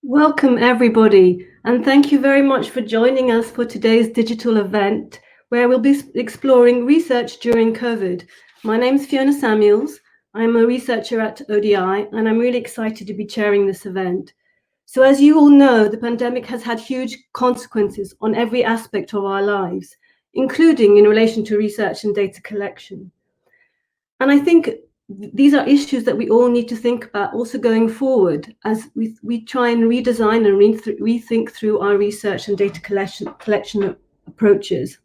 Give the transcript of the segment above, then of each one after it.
Welcome, everybody, and thank you very much for joining us for today's digital event where we'll be exploring research during COVID. My name's Fiona Samuels. I'm a researcher at ODI, and I'm really excited to be chairing this event. So, as you all know, the pandemic has had huge consequences on every aspect of our lives, including in relation to research and data collection. And I think these are issues that we all need to think about also going forward as we try and redesign and rethink through our research and data collection approaches.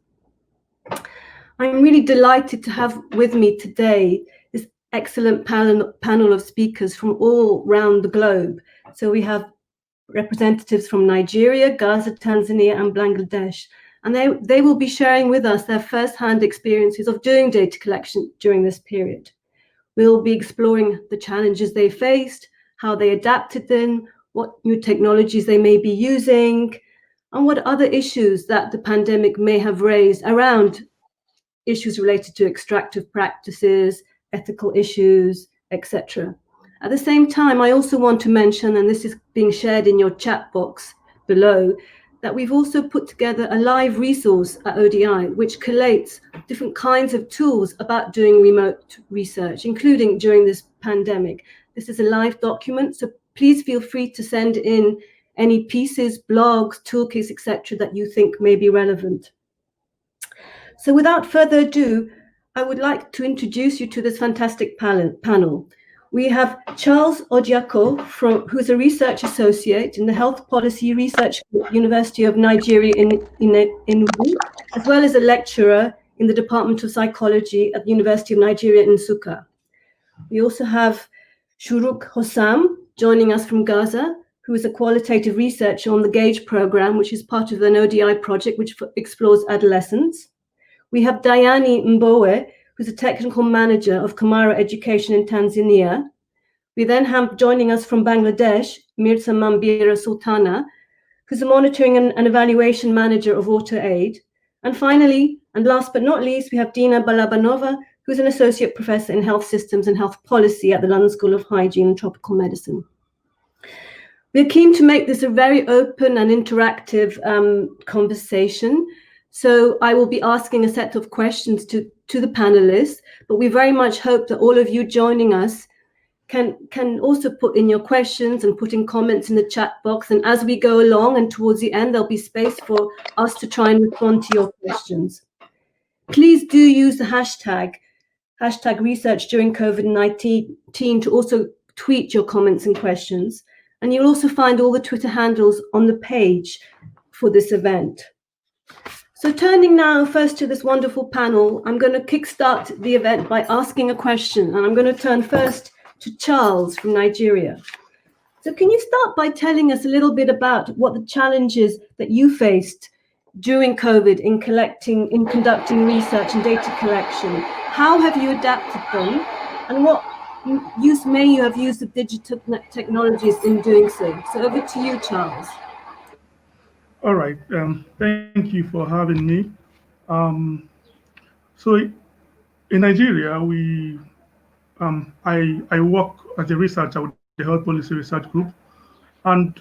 I'm really delighted to have with me today this excellent panel of speakers from all around the globe. So we have representatives from Nigeria, Gaza, Tanzania, and Bangladesh. And they will be sharing with us their first-hand experiences of doing data collection during this period. We'll be exploring the challenges they faced, how they adapted them, what new technologies they may be using, and what other issues that the pandemic may have raised around issues related to extractive practices, ethical issues, etc. At the same time, I also want to mention, and this is being shared in your chat box below, that we've also put together a live resource at ODI, which collates different kinds of tools about doing remote research, including during this pandemic. This is a live document, so please feel free to send in any pieces, blogs, toolkits, etc., that you think may be relevant. So without further ado, I would like to introduce you to this fantastic panel. We have Charles Ojiako, who's a research associate in the Health Policy Research Group, University of Nigeria in Enugu, as well as a lecturer in the Department of Psychology at the University of Nigeria in Nsukka. We also have Shahrukh Hossam joining us from Gaza, who is a qualitative researcher on the GAGE program, which is part of an ODI project which explores adolescence. We have Diane II, who's a technical manager of Kamara Education in Tanzania. We then have joining us from Bangladesh, Mirza Mambira Sultana, who's a monitoring and evaluation manager of Water Aid. And finally, and last but not least, we have Dina Balabanova, who's an associate professor in health systems and health policy at the London School of Hygiene and Tropical Medicine. We're keen to make this a very open and interactive conversation. So I will be asking a set of questions to the panelists, but we very much hope that all of you joining us can also put in your questions and put in comments in the chat box. And as we go along and towards the end, there'll be space for us to try and respond to your questions. Please do use the hashtag research during COVID-19 to also tweet your comments and questions. And you'll also find all the Twitter handles on the page for this event. So turning now first to this wonderful panel, I'm going to kickstart the event by asking a question, and I'm going to turn first to Charles from Nigeria. So can you start by telling us a little bit about what the challenges that you faced during COVID in conducting research and data collection? How have you adapted them, and what use may you have used of digital technologies in doing so? So over to you, Charles. All right. Thank you for having me. So in Nigeria, I work as a researcher with the Health Policy Research Group, and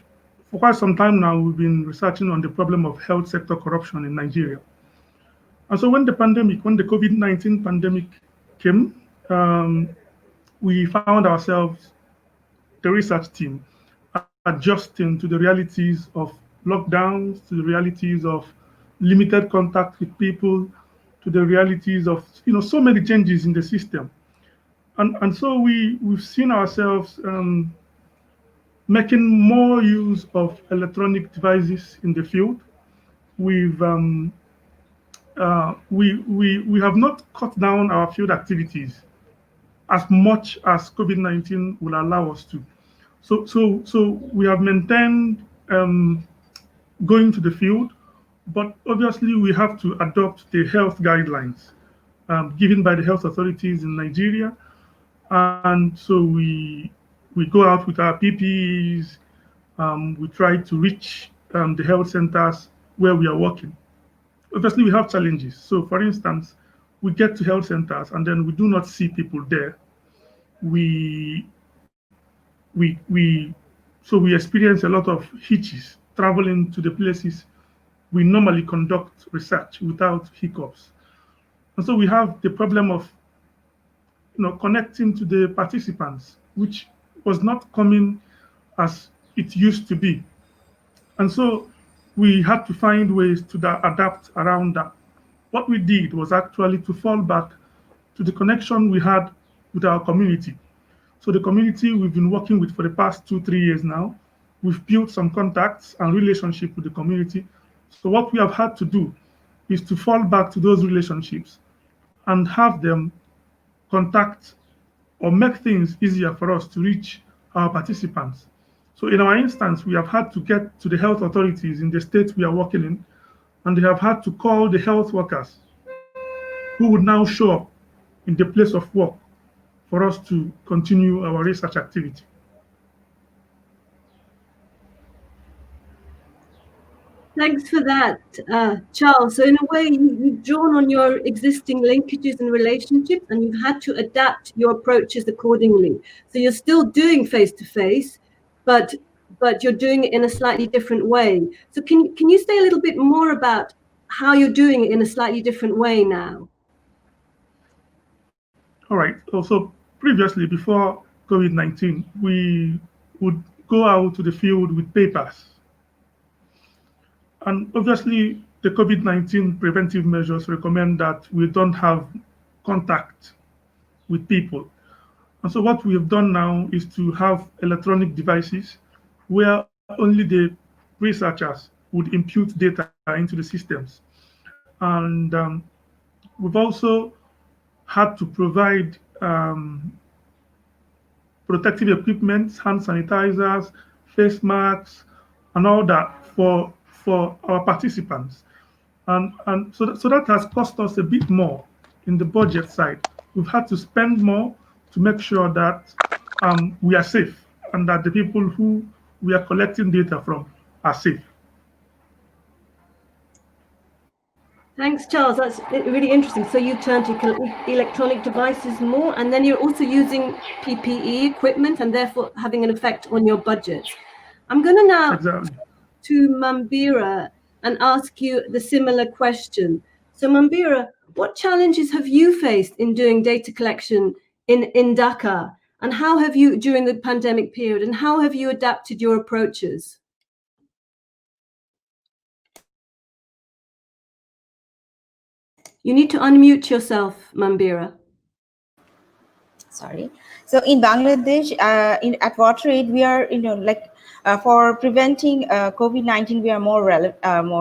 for quite some time now, we've been researching on the problem of health sector corruption in Nigeria. And so when the COVID-19 pandemic came, we found ourselves, the research team, adjusting to the realities of lockdowns, to the realities of limited contact with people, to the realities of so many changes in the system. And so we've seen ourselves making more use of electronic devices in the field. We have not cut down our field activities as much as COVID-19 will allow us to. So we have maintained going to the field, but obviously we have to adopt the health guidelines given by the health authorities in Nigeria. And so we go out with our PPEs, we try to reach the health centers where we are working. Obviously, we have challenges. So, for instance, we get to health centers and then we do not see people there. We So we experience a lot of hitches traveling to the places we normally conduct research without hiccups. And so we have the problem of connecting to the participants, which was not coming as it used to be. And so we had to find ways to adapt around that. What we did was actually to fall back to the connection we had with our community. So the community we've been working with for the past 2, 3 years now, we've built some contacts and relationship with the community. So what we have had to do is to fall back to those relationships and have them contact or make things easier for us to reach our participants. So in our instance, we have had to get to the health authorities in the state we are working in, and they have had to call the health workers who would now show up in the place of work for us to continue our research activity. Thanks for that, Charles. So in a way, you've drawn on your existing linkages and relationships, and you've had to adapt your approaches accordingly. So you're still doing face-to-face, but you're doing it in a slightly different way. So can you say a little bit more about how you're doing it in a slightly different way now? All right. Also, previously, before COVID-19, we would go out to the field with papers. And obviously, the COVID-19 preventive measures recommend that we don't have contact with people. And so what we have done now is to have electronic devices where only the researchers would impute data into the systems. And we've also had to provide protective equipment, hand sanitizers, face masks, and all that for our participants. And so that has cost us a bit more in the budget side. We've had to spend more to make sure that we are safe and that the people who we are collecting data from are safe. Thanks, Charles. That's really interesting. So you turn to electronic devices more, and then you're also using PPE equipment and therefore having an effect on your budget. I'm going to now Exactly. to Mambira and ask you the similar question. So Mambira, what challenges have you faced in doing data collection in Dhaka? And how have you, during the pandemic period, and how have you adapted your approaches? You need to unmute yourself, Mambira. Sorry. So in Bangladesh, at WaterAid, we are, for preventing COVID-19, we are more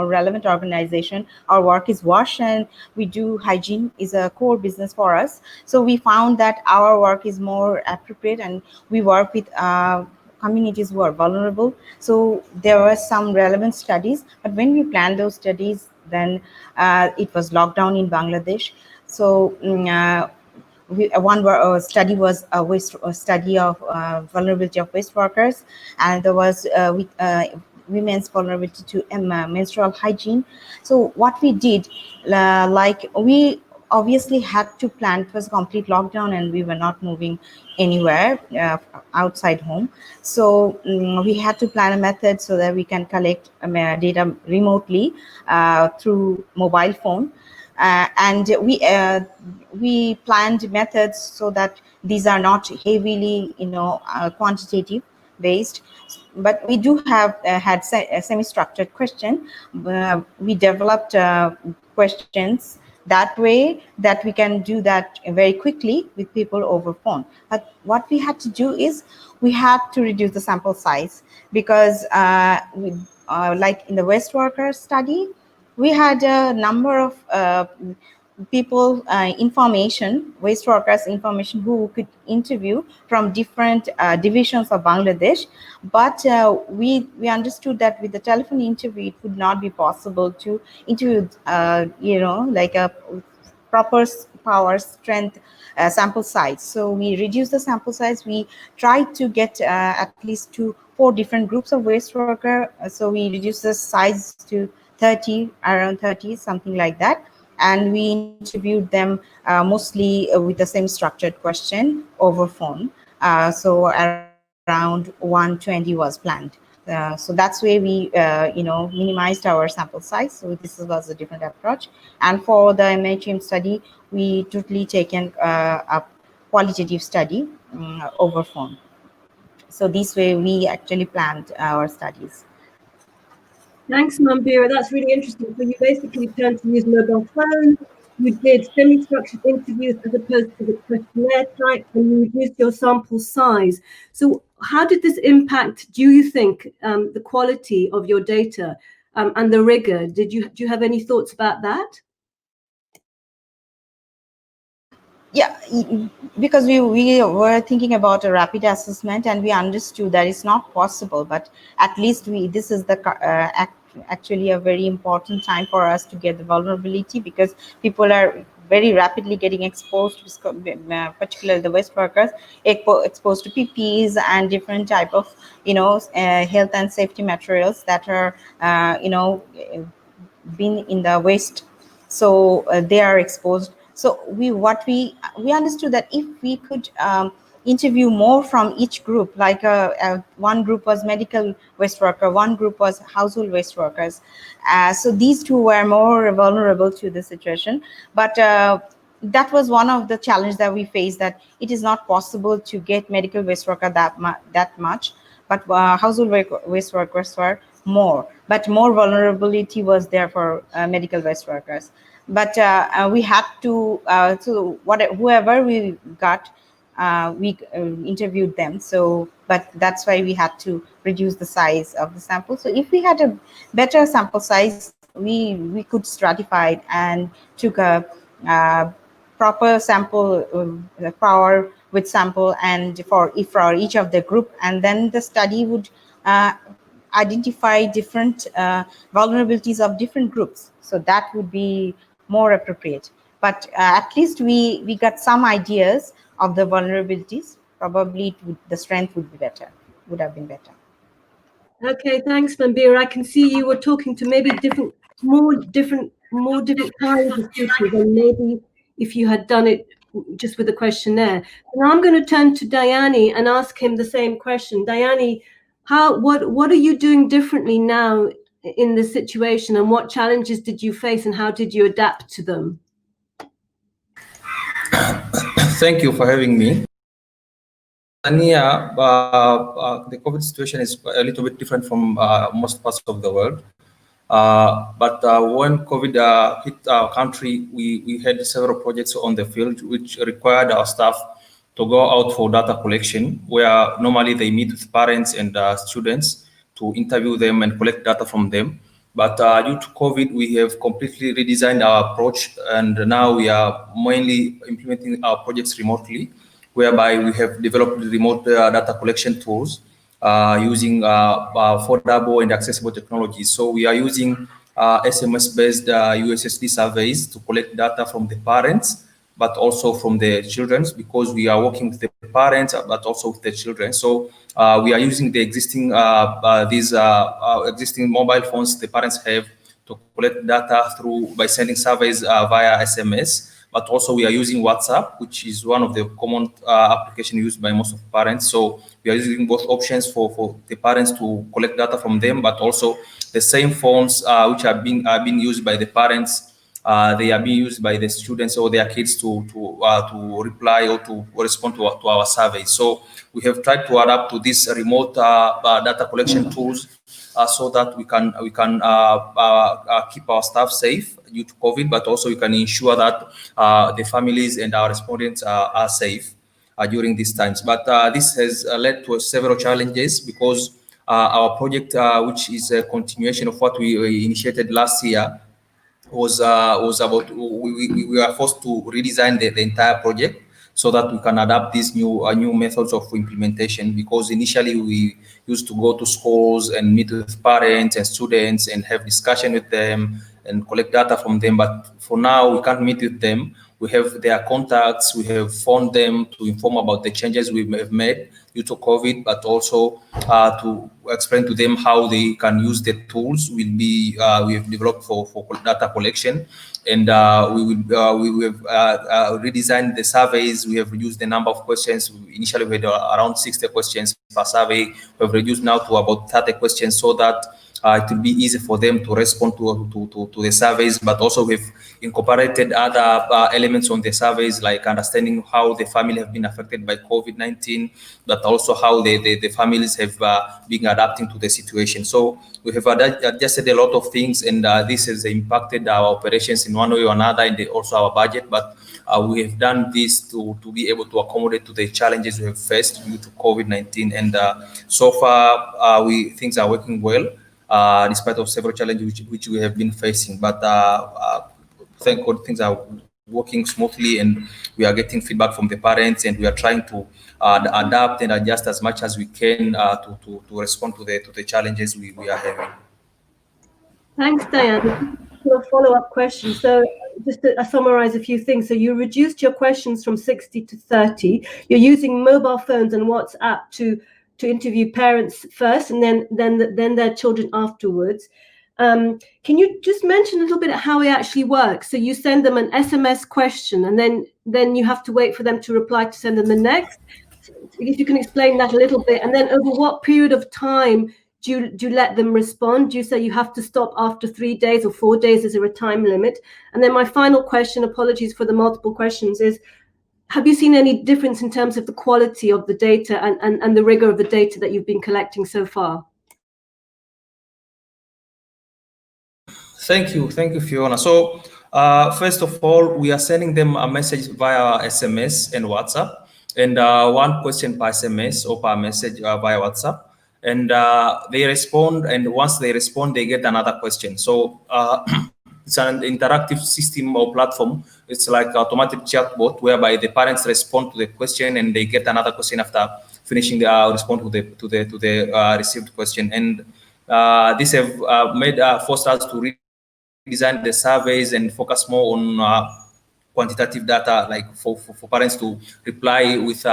relevant organization. Our work is WASH, and we do hygiene is a core business for us. So we found that our work is more appropriate, and we work with communities who are vulnerable. So there were some relevant studies, but when we planned those studies, then it was lockdown in Bangladesh. So one study was a study of vulnerability of waste workers, and there was with women's vulnerability to menstrual hygiene. So what we did, we obviously had to plan. It was a complete lockdown and we were not moving anywhere outside home. So we had to plan a method so that we can collect data remotely through mobile phone. And we planned methods so that these are not heavily, quantitative based, but we do have had a semi-structured question. We developed questions that way that we can do that very quickly with people over phone. But what we had to do is we had to reduce the sample size because like in the waste worker study, we had a number of people waste workers information who could interview from different divisions of Bangladesh. But we understood that with the telephone interview, it would not be possible to interview, like a proper power strength sample size. So we reduced the sample size. We tried to get at least 4 different groups of waste worker. So we reduced the size to 30, around 30, something like that. And we interviewed them mostly with the same structured question over phone. So around around 120 was planned. So that's where we, minimized our sample size. So this was a different approach. And for the MHM study, we totally taken a qualitative study over phone. So this way we actually planned our studies. Thanks, Mambira. That's really interesting. So you basically turned to use mobile phones, you did semi-structured interviews as opposed to the questionnaire type, and you reduced your sample size. So how did this impact, do you think, the quality of your data and the rigor? Do you have any thoughts about that? Yeah, because we were thinking about a rapid assessment, and we understood that it's not possible, but at least this is the actually a very important time for us to get the vulnerability, because people are very rapidly getting exposed, particularly the waste workers, exposed to PPEs and different type of health and safety materials that are been in the waste. So they are exposed. So we understood that if we could interview more from each group, like one group was medical waste worker, one group was household waste workers. So these two were more vulnerable to the situation. But that was one of the challenges that we faced, that it is not possible to get medical waste worker that much, but household waste workers were more, but more vulnerability was there for medical waste workers. But we had to, whoever we got, we interviewed them. So, but that's why we had to reduce the size of the sample. So if we had a better sample size, we could stratify it and took a proper sample power with sample, and for each of the group, and then the study would identify different vulnerabilities of different groups. So that would be more appropriate. But at least we got some ideas of the vulnerabilities. Probably the strength would have been better. Okay, thanks, Mambira. I can see you were talking to maybe more different kinds of people than maybe if you had done it just with a questionnaire. And I'm going to turn to Diane and ask him the same question. Diane, what are you doing differently now in this situation, and what challenges did you face, and how did you adapt to them? Thank you for having me. Tanzania, the COVID situation is a little bit different from most parts of the world. But when COVID hit our country, we had several projects on the field which required our staff to go out for data collection, where normally they meet with parents and students to interview them and collect data from them. But due to COVID, we have completely redesigned our approach, and now we are mainly implementing our projects remotely, whereby we have developed remote data collection tools using affordable and accessible technologies. So we are using SMS-based USSD surveys to collect data from the parents, but also from the children, because we are working with the parents, but also with the children. So we are using the existing existing mobile phones the parents have to collect data by sending surveys via SMS. But also we are using WhatsApp, which is one of the common applications used by most of parents. So we are using both options for the parents to collect data from them, but also the same phones which are being used by the parents, they are being used by the students or their kids to reply or to respond to our survey. So we have tried to adapt to these remote data collection tools so that we can keep our staff safe due to COVID, but also we can ensure that the families and our respondents are safe during these times. But this has led to several challenges, because our project, which is a continuation of what we initiated last year, was about we were forced to redesign the entire project so that we can adapt these new methods of implementation, because initially we used to go to schools and meet with parents and students and have discussion with them and collect data from them. But for now, we can't meet with them. We have their contacts. We have phoned them to inform about the changes we have made due to COVID, but also to explain to them how they can use the tools we have developed for data collection. And we have redesigned the surveys. We have reduced the number of questions. Initially, we had around 60 questions per survey. We have reduced now to about 30 questions so that it will be easy for them to respond to the surveys, but also we've incorporated other elements on the surveys, like understanding how the family have been affected by COVID-19, but also how the families have been adapting to the situation. So we have adjusted a lot of things, and this has impacted our operations in one way or another, and also our budget. But we have done this to be able to accommodate to the challenges we have faced due to COVID-19, and so far things are working well. Despite of several challenges which we have been facing, but thank God things are working smoothly, and we are getting feedback from the parents, and we are trying to adapt and adjust as much as we can to respond to the challenges we are having. Thanks, Diane. A follow-up question. So just to summarize a few things. So you reduced your questions from 60 to 30. You're using mobile phones and WhatsApp to interview parents first, and then their children afterwards. Can you just mention a little bit how it actually works? So you send them an SMS question, and then you have to wait for them to reply to send them the next. If you can explain that a little bit, and then over what period of time do you let them respond? Do you say you have to stop after 3 days or 4 days? Is there a time limit? And then my final question, apologies for the multiple questions, is have you seen any difference in terms of the quality of the data and the rigor of the data that you've been collecting so far? Thank you, Fiona. So first of all, we are sending them a message via SMS and WhatsApp, and one question per SMS or per message via WhatsApp, and they respond, and once they respond, they get another question. So it's an interactive system or platform. It's like automatic chatbot whereby the parents respond to the question and they get another question after finishing the response to the received question. And this have forced us to redesign the surveys and focus more on quantitative data, like for parents to reply with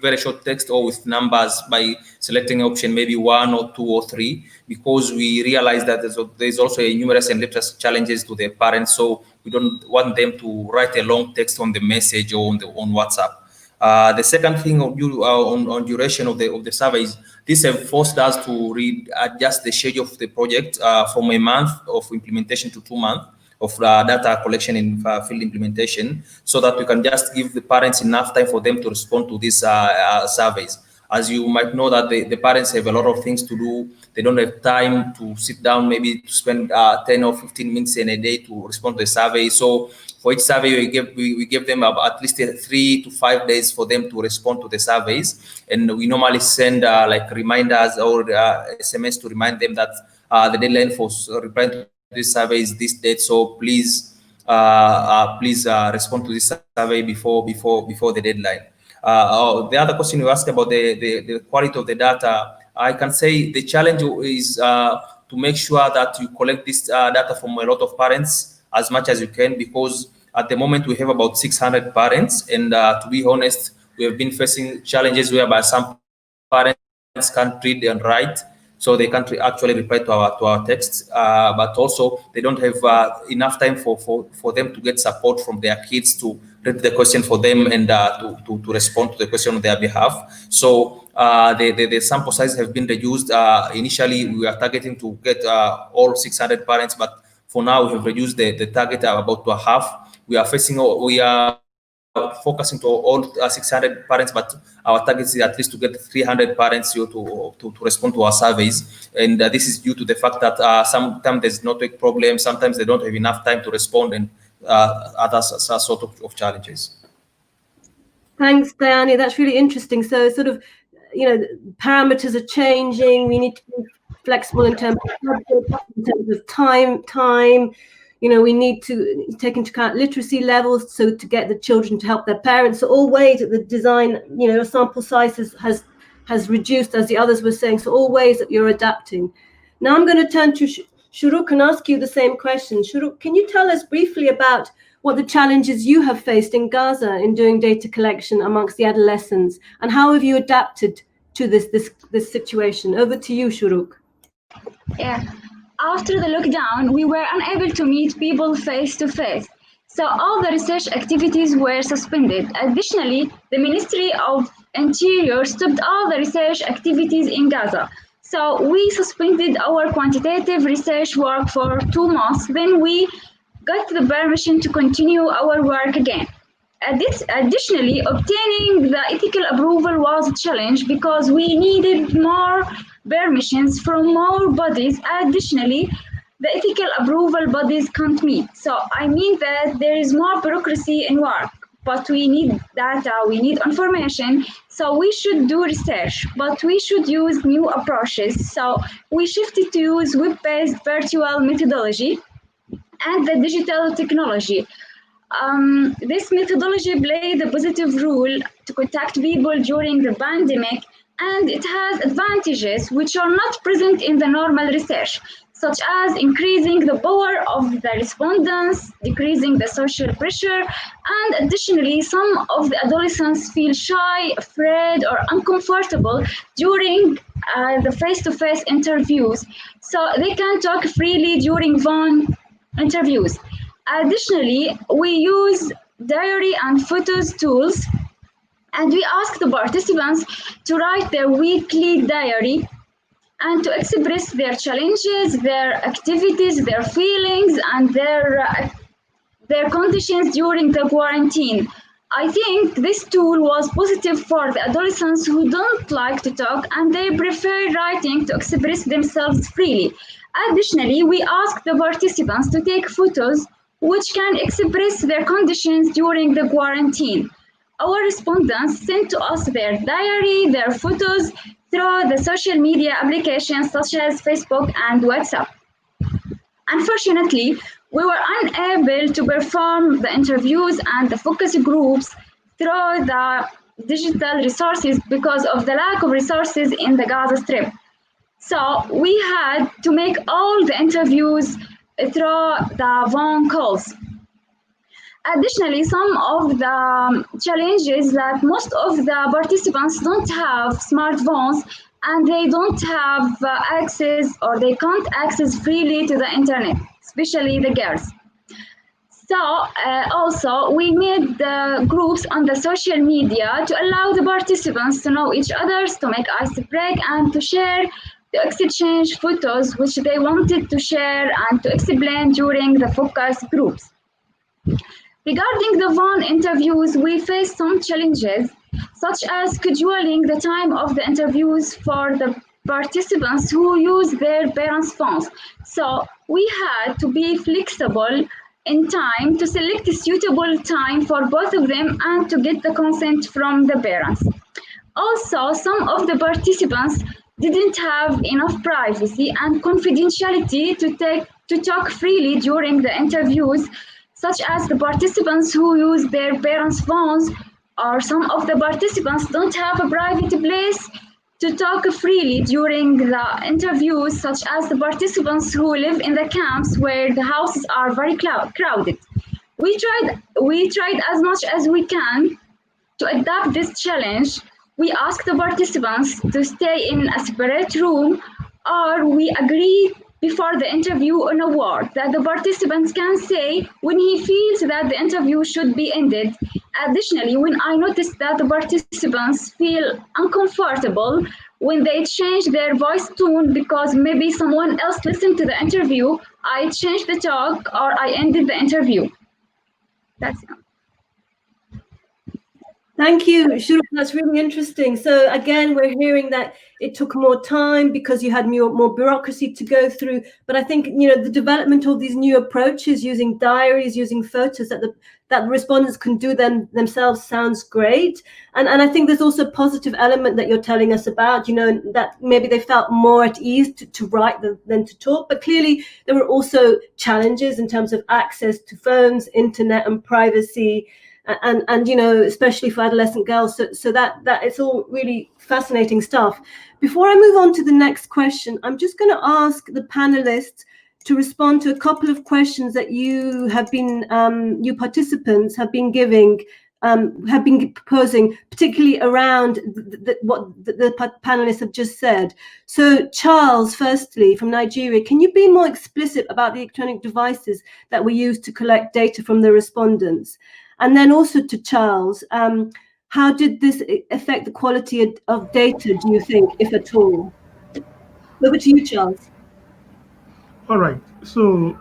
very short text or with numbers by selecting option maybe 1 or 2 or 3, because we realize that there's also a numerous and literacy challenges to the parents, so we don't want them to write a long text on the message or on WhatsApp. The second thing on duration of the surveys, this have forced us to adjust the schedule of the project from a month of implementation to 2 months of data collection and field implementation, so that we can just give the parents enough time for them to respond to these surveys. As you might know that the parents have a lot of things to do. They don't have time to sit down, maybe to spend 10 or 15 minutes in a day to respond to the survey. So for each survey, we give them at least 3 to 5 days for them to respond to the surveys. And we normally send like reminders or SMS to remind them that the deadline for replying to this survey is this date. So please respond to this survey before the deadline. The other question you asked about the quality of the data, I can say the challenge is to make sure that you collect this data from a lot of parents as much as you can, because at the moment we have about 600 parents, and to be honest, we have been facing challenges whereby some parents can't read and write, so they can't actually reply to our texts, but also they don't have enough time for them to get support from their kids to read the question for them and to respond to the question on their behalf. So the sample size have been reduced. Initially, we are targeting to get all 600 parents, but for now we have reduced the target about to a half. We are focusing to all 600 parents, but our target is at least to get 300 parents to respond to our surveys. And this is due to the fact that sometimes there's network problems, sometimes they don't have enough time to respond, and other sort of challenges. Thanks, Diane. That's really interesting. So sort of, parameters are changing. We need to be flexible in terms of time. We need to take into account literacy levels, so to get the children to help their parents. So all ways that the design, sample size has reduced, as the others were saying. So all ways that you're adapting. Now I'm going to turn to Shahrukh and ask you the same question. Shahrukh, can you tell us briefly about what the challenges you have faced in Gaza in doing data collection amongst the adolescents, and how have you adapted to this situation? Over to you, Shahrukh. Yeah. After the lockdown, we were unable to meet people face to face. So all the research activities were suspended. Additionally, the Ministry of Interior stopped all the research activities in Gaza. So we suspended our quantitative research work for 2 months. Then we got the permission to continue our work again. Additionally, obtaining the ethical approval was a challenge because we needed more permissions from more bodies. Additionally, the ethical approval bodies can't meet. So I mean that there is more bureaucracy in work, but we need data, we need information. So we should do research, but we should use new approaches. So we shifted to use web-based virtual methodology and the digital technology. This methodology played a positive role to contact people during the pandemic, and it has advantages which are not present in the normal research, such as increasing the power of the respondents, decreasing the social pressure, and additionally, some of the adolescents feel shy, afraid, or uncomfortable during the face-to-face interviews, so they can talk freely during phone interviews. Additionally, we use diary and photos tools, and we ask the participants to write their weekly diary and to express their challenges, their activities, their feelings, and their conditions during the quarantine. I think this tool was positive for the adolescents who don't like to talk and they prefer writing to express themselves freely. Additionally, we ask the participants to take photos which can express their conditions during the quarantine. Our respondents sent to us their diary, their photos through the social media applications such as Facebook and WhatsApp. Unfortunately, we were unable to perform the interviews and the focus groups through the digital resources because of the lack of resources in the Gaza Strip. So we had to make all the interviews through the phone calls. Additionally, some of the challenges that most of the participants don't have smartphones and they don't have access or they can't access freely to the internet, especially the girls. So also we made the groups on the social media to allow the participants to know each other, to make ice break and to share, to exchange photos which they wanted to share and to explain during the focus groups. Regarding the phone interviews, we faced some challenges, such as scheduling the time of the interviews for the participants who use their parents' phones. So we had to be flexible in time to select a suitable time for both of them and to get the consent from the parents. Also, some of the participants didn't have enough privacy and confidentiality to talk freely during the interviews, such as the participants who use their parents' phones, or some of the participants don't have a private place to talk freely during the interviews, such as the participants who live in the camps where the houses are very crowded. We tried as much as we can to adapt this challenge. We asked the participants to stay in a separate room, or we agreed before the interview on a word that the participants can say when he feels that the interview should be ended. Additionally, when I noticed that the participants feel uncomfortable when they change their voice tone because maybe someone else listened to the interview, I changed the talk or I ended the interview. That's it. Thank you, Shahrukh. That's really interesting. So again, we're hearing that it took more time because you had more bureaucracy to go through. But I think, you know, the development of these new approaches using diaries, using photos that the respondents can do themselves sounds great. And I think there's also a positive element that you're telling us about, you know, that maybe they felt more at ease to write than to talk. But clearly there were also challenges in terms of access to phones, internet and privacy. And you know, especially for adolescent girls, so that it's all really fascinating stuff. Before I move on to the next question, I'm just going to ask the panelists to respond to a couple of questions that you have been, you participants have been giving, have been proposing, particularly around what the panelists have just said. So Charles, firstly, from Nigeria, can you be more explicit about the electronic devices that were used to collect data from the respondents? And then also to Charles, how did this affect the quality of data, do you think, if at all? Over to you, Charles. All right. So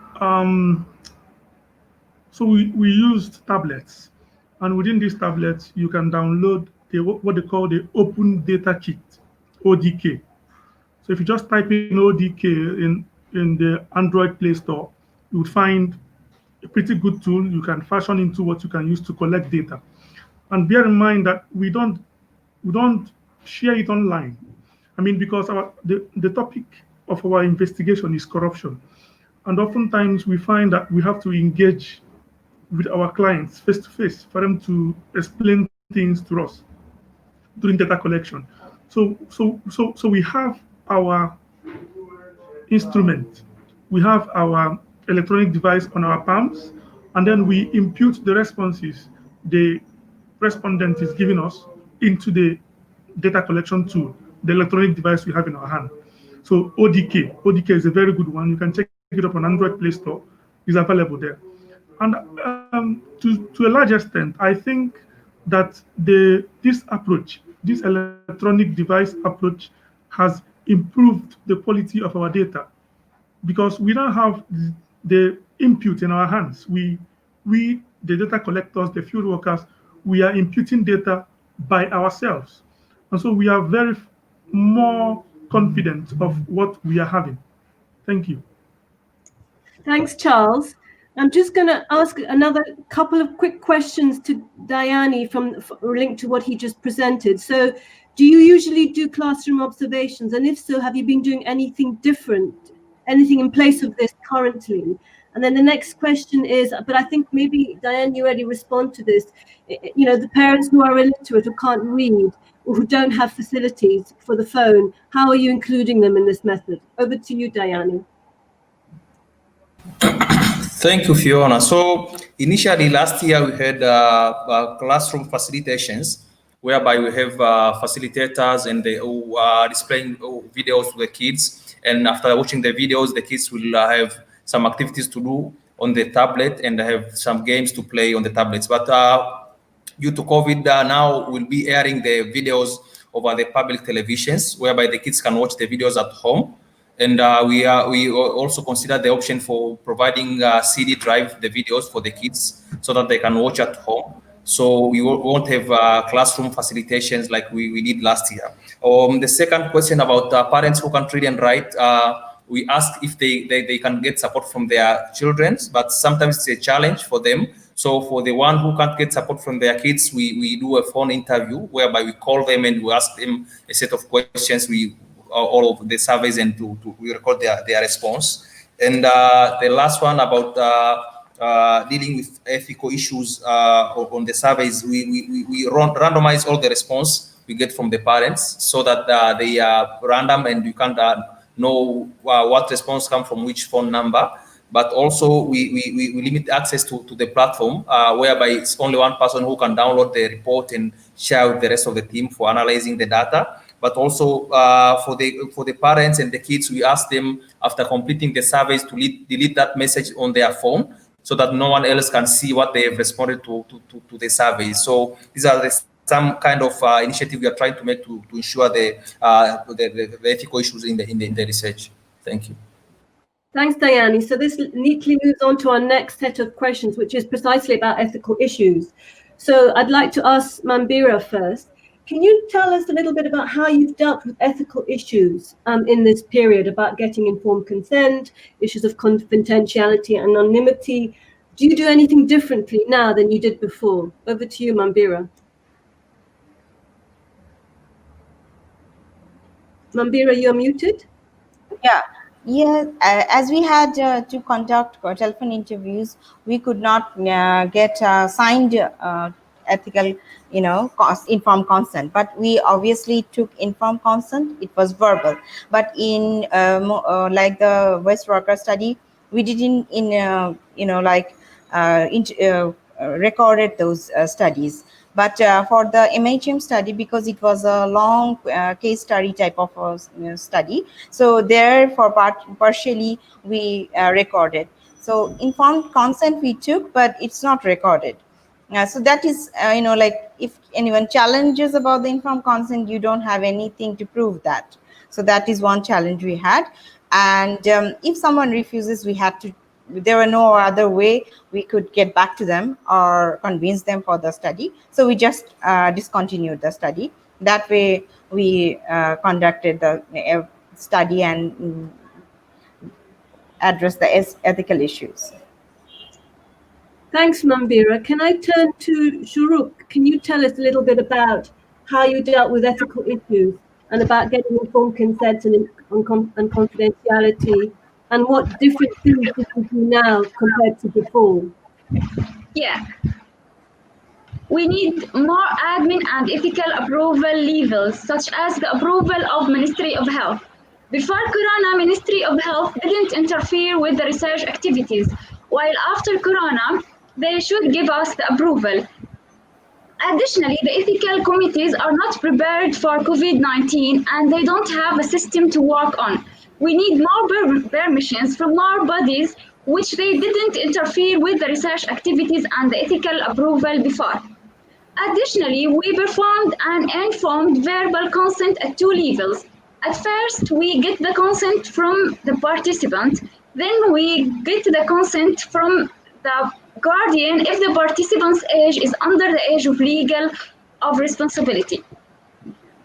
we used tablets, and within these tablets, you can download what they call the Open Data Kit, ODK. So if you just type in ODK in the Android Play Store, you would find a pretty good tool you can fashion into what you can use to collect data. And bear in mind that we don't share it online. I mean, because the topic of our investigation is corruption. And oftentimes we find that we have to engage with our clients face to face for them to explain things to us during data collection. So we have our instrument, we have our electronic device on our palms, and then we impute the responses the respondent is giving us into the data collection tool, the electronic device we have in our hand. So ODK is a very good one. You can check it up on Android Play Store. It's available there. And to a large extent, I think that this approach, this electronic device approach, has improved the quality of our data because we now have the input in our hands. We, the data collectors, the field workers, we are imputing data by ourselves. And so we are very more confident of what we are having. Thank you. Thanks, Charles. I'm just going to ask another couple of quick questions to Diane linked to what he just presented. So do you usually do classroom observations? And if so, have you been doing anything different, anything in place of this currently? And then the next question is, but I think maybe, Diane, you already respond to this, you know, the parents who are illiterate, who can't read, or who don't have facilities for the phone, how are you including them in this method? Over to you, Diane. Thank you, Fiona. So initially last year we had classroom facilitations, whereby we have facilitators and they are displaying videos to the kids. And after watching the videos, the kids will have some activities to do on the tablet and have some games to play on the tablets. But due to COVID, now we'll be airing the videos over the public televisions, whereby the kids can watch the videos at home. And we also consider the option for providing CD drive the videos for the kids so that they can watch at home. So we won't have classroom facilitations like we did last year. The second question about parents who can't read and write, we ask if they can get support from their children, but sometimes it's a challenge for them. So for the one who can't get support from their kids, we do a phone interview whereby we call them and we ask them a set of questions. All of the surveys and we record their response. And the last one about dealing with ethical issues on the surveys, we randomize all the response we get from the parents so that they are random and you can't know what response comes from which phone number. But also we limit access to the platform whereby it's only one person who can download the report and share with the rest of the team for analyzing the data. But also for the parents and the kids, we ask them after completing the surveys to delete that message on their phone so that no one else can see what they have responded to the survey. So these are some kind of initiative we are trying to make to ensure the ethical issues in the research. Thank you. Thanks, Diane. So this neatly moves on to our next set of questions, which is precisely about ethical issues. So I'd like to ask Mambira first. Can you tell us a little bit about how you've dealt with ethical issues in this period about getting informed consent, issues of confidentiality and anonymity? Do you do anything differently now than you did before? Over to you, Mambira. Mambira, you're muted. Yeah, as we had to conduct telephone interviews, we could not get signed ethical, informed consent. But we obviously took informed consent. It was verbal. But in like the West Worker study, We didn't recorded those studies. But for the MHM study, because it was a long case study type of study, so therefore partially we recorded. So informed consent we took, but it's not recorded. So that is, like if anyone challenges about the informed consent, you don't have anything to prove that. So that is one challenge we had. And if someone refuses, there were no other way we could get back to them or convince them for the study. So we just discontinued the study. That way we conducted the study and addressed the ethical issues. Thanks, Mambira. Can I turn to Shahrukh? Can you tell us a little bit about how you dealt with ethical issues and about getting informed consent and confidentiality, and what different things did you do now compared to before? Yeah. We need more admin and ethical approval levels, such as the approval of Ministry of Health. Before Corona, Ministry of Health didn't interfere with the research activities, while after Corona, they should give us the approval. Additionally, the ethical committees are not prepared for COVID-19 and they don't have a system to work on. We need more permissions from more bodies which they didn't interfere with the research activities and the ethical approval before. Additionally, we performed an informed verbal consent at 2 levels. At first, we get the consent from the participant, then we get the consent from the guardian if the participant's age is under the age of legal of responsibility.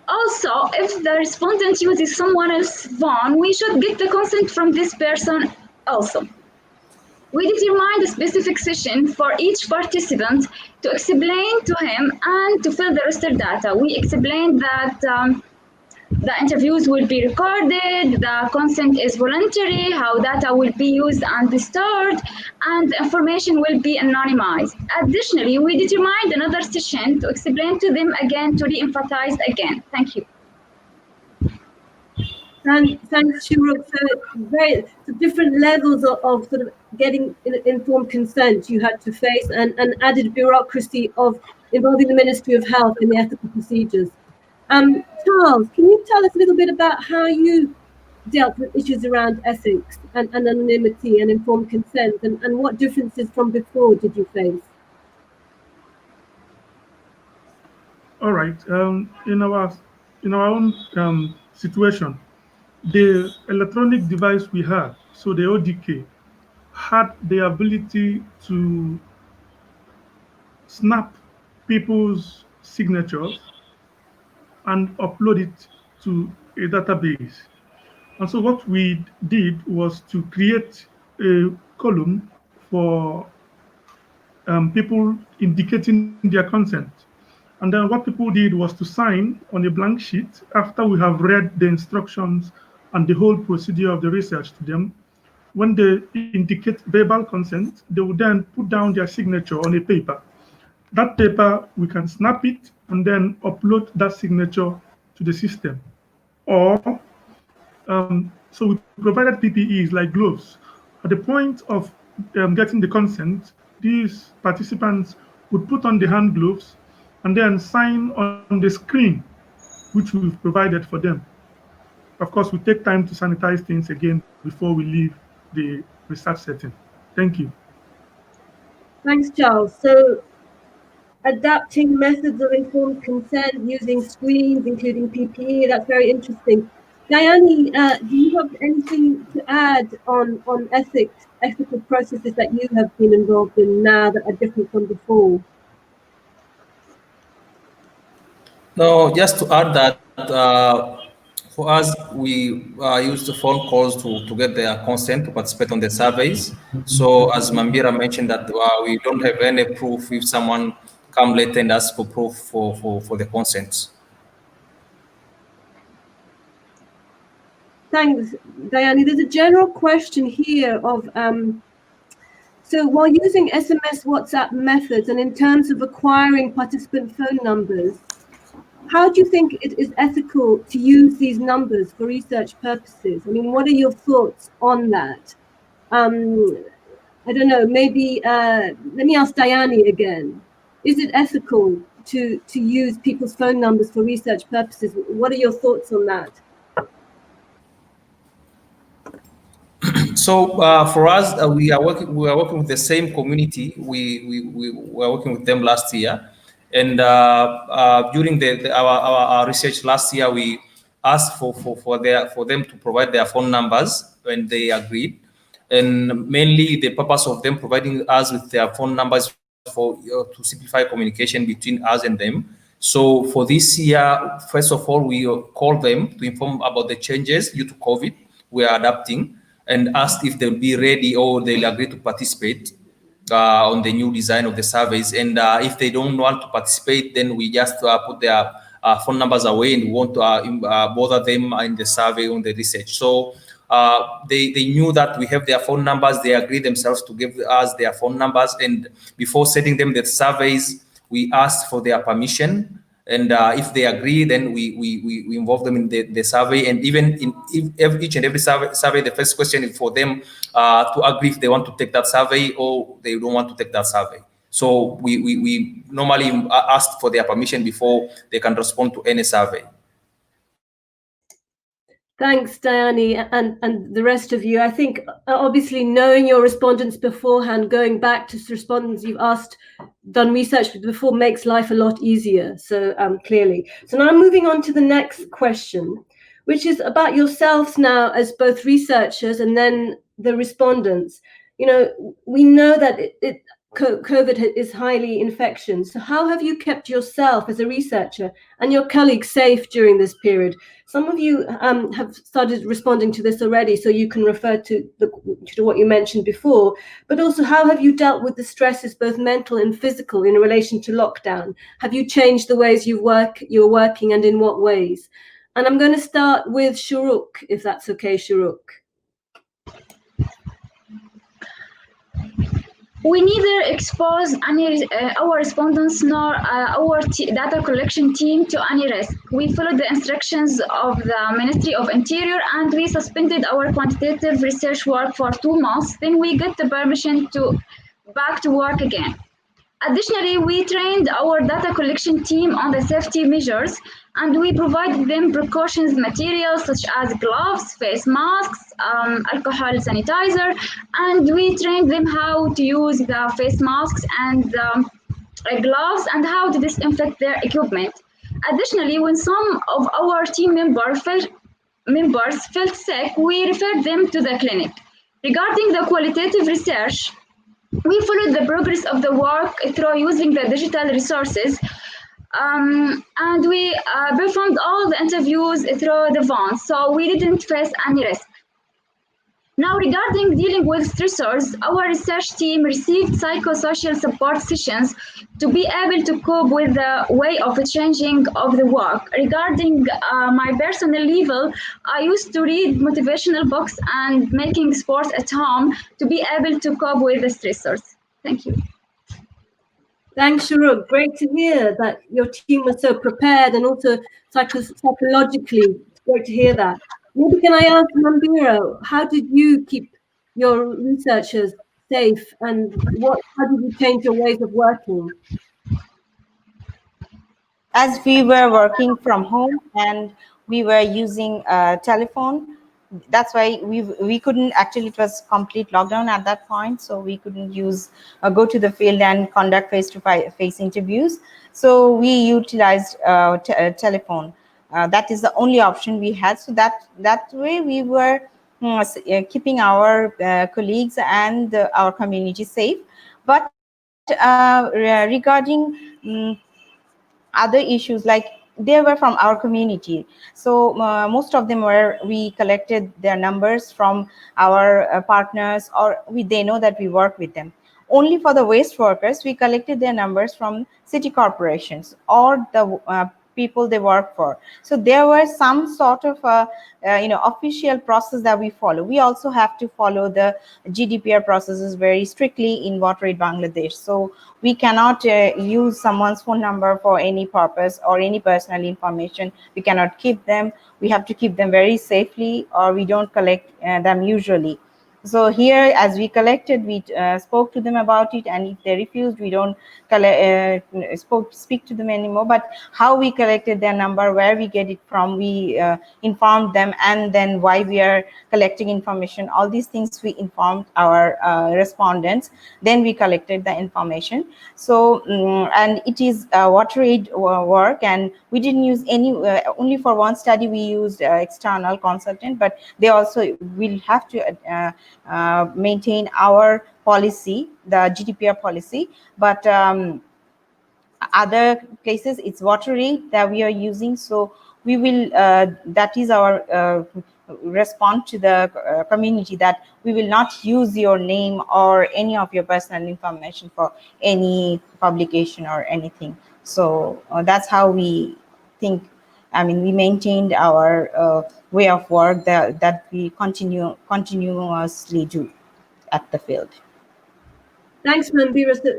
Also, if the respondent uses someone else's phone, we should get the consent from this person also. We determined a specific session for each participant to explain to him and to fill the roster data. We explained that the interviews will be recorded, the consent is voluntary, how data will be used and stored, and the information will be anonymized. Additionally, we determined another session to explain to them again, to re-emphasize again. Thank you. And thanks, Shahrukh. So different levels of sort of getting informed consent you had to face, and added bureaucracy of involving the Ministry of Health in the ethical procedures. Charles, can you tell us a little bit about how you dealt with issues around ethics and anonymity and informed consent, and what differences from before did you face? All right. In our own situation, the electronic device we had, so the ODK, had the ability to snap people's signatures and upload it to a database. And so what we did was to create a column for people indicating their consent. And then what people did was to sign on a blank sheet after we have read the instructions and the whole procedure of the research to them. When they indicate verbal consent, they will then put down their signature on a paper. That paper, we can snap it and then upload that signature to the system. Or, so we provided PPEs like gloves. At the point of getting the consent, these participants would put on the hand gloves and then sign on the screen, which we've provided for them. Of course, we take time to sanitize things again before we leave the research setting. Thank you. Thanks, Charles. So adapting methods of informed consent using screens, including PPE, that's very interesting. Diane, do you have anything to add on ethical processes that you have been involved in now that are different from before? No, just to add that for us, we use the phone calls to get their consent to participate on the surveys. So as Mambira mentioned that we don't have any proof if someone come later and ask for proof for the consent. Thanks, Diane. There's a general question here of, so while using SMS WhatsApp methods and in terms of acquiring participant phone numbers, how do you think it is ethical to use these numbers for research purposes? I mean, what are your thoughts on that? I don't know, maybe let me ask Diane again. Is it ethical to use people's phone numbers for research purposes? What are your thoughts on that? So for us, we are working with the same community. We were working with them last year, and during our research last year, we asked for them to provide their phone numbers when they agreed, and mainly the purpose of them providing us with their phone numbers for to simplify communication between us and them. So for this year, first of all, we called them to inform about the changes due to COVID we are adapting, and asked if they'll be ready or they'll agree to participate on the new design of the surveys. And if they don't want to participate, then we just put their phone numbers away, and we won't bother them in the survey on the research. So they knew that we have their phone numbers. They agreed themselves to give us their phone numbers. And before sending them the surveys, we asked for their permission. And if they agree, then we involve them in the survey. And even in each and every survey, the first question is for them to agree if they want to take that survey or they don't want to take that survey. So we normally ask for their permission before they can respond to any survey. Thanks, Diane, and the rest of you. I think obviously knowing your respondents beforehand, going back to respondents you've asked, done research before, makes life a lot easier. So clearly. So now moving on to the next question, which is about yourselves now as both researchers and then the respondents. You know, we know that COVID is highly infectious. So how have you kept yourself as a researcher and your colleagues safe during this period? Some of you have started responding to this already, so you can refer to what you mentioned before. But also, how have you dealt with the stresses, both mental and physical, in relation to lockdown? Have you changed the ways you're working, and in what ways? And I'm going to start with Shahrukh, if that's okay, Shahrukh. We neither expose our respondents nor our data collection team to any risk. We followed the instructions of the Ministry of Interior, and we suspended our quantitative research work for 2 months. Then we got the permission to back to work again. Additionally, we trained our data collection team on the safety measures, and we provided them precautions materials such as gloves, face masks, alcohol sanitizer, and we trained them how to use the face masks and gloves and how to disinfect their equipment. Additionally, when some of our team members felt sick, we referred them to the clinic. Regarding the qualitative research, we followed the progress of the work through using the digital resources, and we performed all the interviews through the phone, so we didn't face any risk. Now, regarding dealing with stressors, our research team received psychosocial support sessions to be able to cope with the way of changing of the work. Regarding my personal level, I used to read motivational books and making sports at home to be able to cope with the stressors. Thank you. Thanks, Shahrukh. Great to hear that your team was so prepared and also psychologically. It's great to hear that. Maybe can I ask Mambiro, how did you keep your researchers safe, and how did you change your ways of working? As we were working from home and we were using a telephone, that's why we couldn't, actually it was complete lockdown at that point, so we couldn't use go to the field and conduct face-to-face interviews. So we utilized telephone. That is the only option we had. So that way we were keeping our colleagues and our community safe. But regarding other issues, like they were from our community, so most of them we collected their numbers from our partners, or they know that we work with them. Only for the waste workers, we collected their numbers from city corporations or the people they work for. So there were some sort of official process that we follow. We also have to follow the GDPR processes very strictly in Water Aid Bangladesh. So we cannot use someone's phone number for any purpose or any personal information. We cannot keep them. We have to keep them very safely, or we don't collect them usually. So here, as we collected, we spoke to them about it, and if they refused, we don't speak to them anymore. But how we collected their number, where we get it from, we informed them, and then why we are collecting information. All these things we informed our respondents. Then we collected the information. So and it is water aid work, and we didn't use any only for one study we used external consultant, but they also will have to maintain our policy, the GDPR policy. But other places it's water aid that we are using, so we will that is our response to the community, that we will not use your name or any of your personal information for any publication or anything. So that's how we think. I mean, we maintained our way of work that we continuously do at the field. Thanks, Manbira. So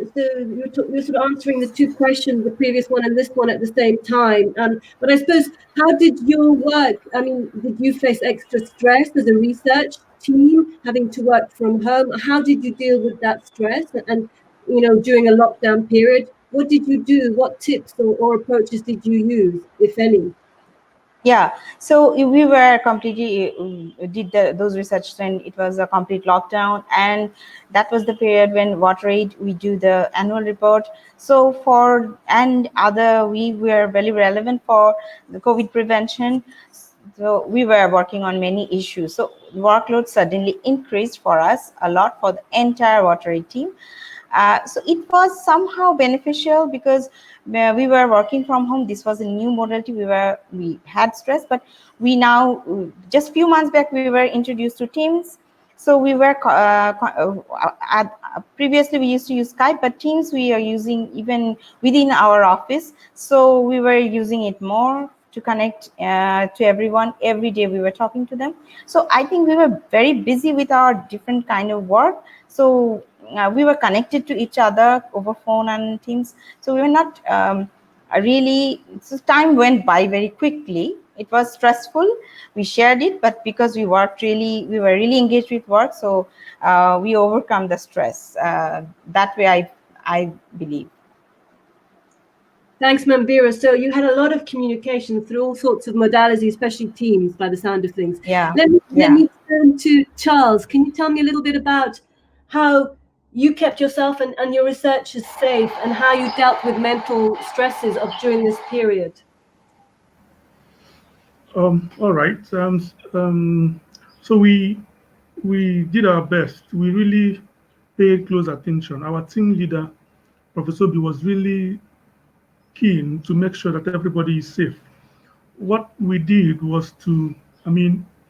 you're sort of answering the two questions, the previous one and this one at the same time. But I suppose, how did your work, I mean, did you face extra stress as a research team, having to work from home? How did you deal with that stress? And, you know, during a lockdown period, what did you do? What tips or approaches did you use, if any? Yeah, so we were completely did those research when it was a complete lockdown, and that was the period when water aid we do the annual report. So we were very relevant for the COVID prevention. So we were working on many issues. So workload suddenly increased for us a lot for the entire water aid team. So it was somehow beneficial because we were working from home. This was a new modality. We had stress, but we now, just few months back, we were introduced to Teams. So we were previously we used to use Skype, but Teams we are using even within our office. So we were using it more to connect to everyone. Every day we were talking to them. So I think we were very busy with our different kind of work. So we were connected to each other over phone and Teams. So we were not really, so time went by very quickly. It was stressful. We shared it, but because we were really engaged with work, so we overcome the stress. That way, I believe. Thanks, Manbira. So you had a lot of communication through all sorts of modalities, especially Teams, by the sound of things. Yeah. Let me turn to Charles. Can you tell me a little bit about how you kept yourself and your researchers safe, and how you dealt with mental stresses during this period? All right. So we did our best. We really paid close attention. Our team leader, Professor B, was really keen to make sure that everybody is safe. What we did was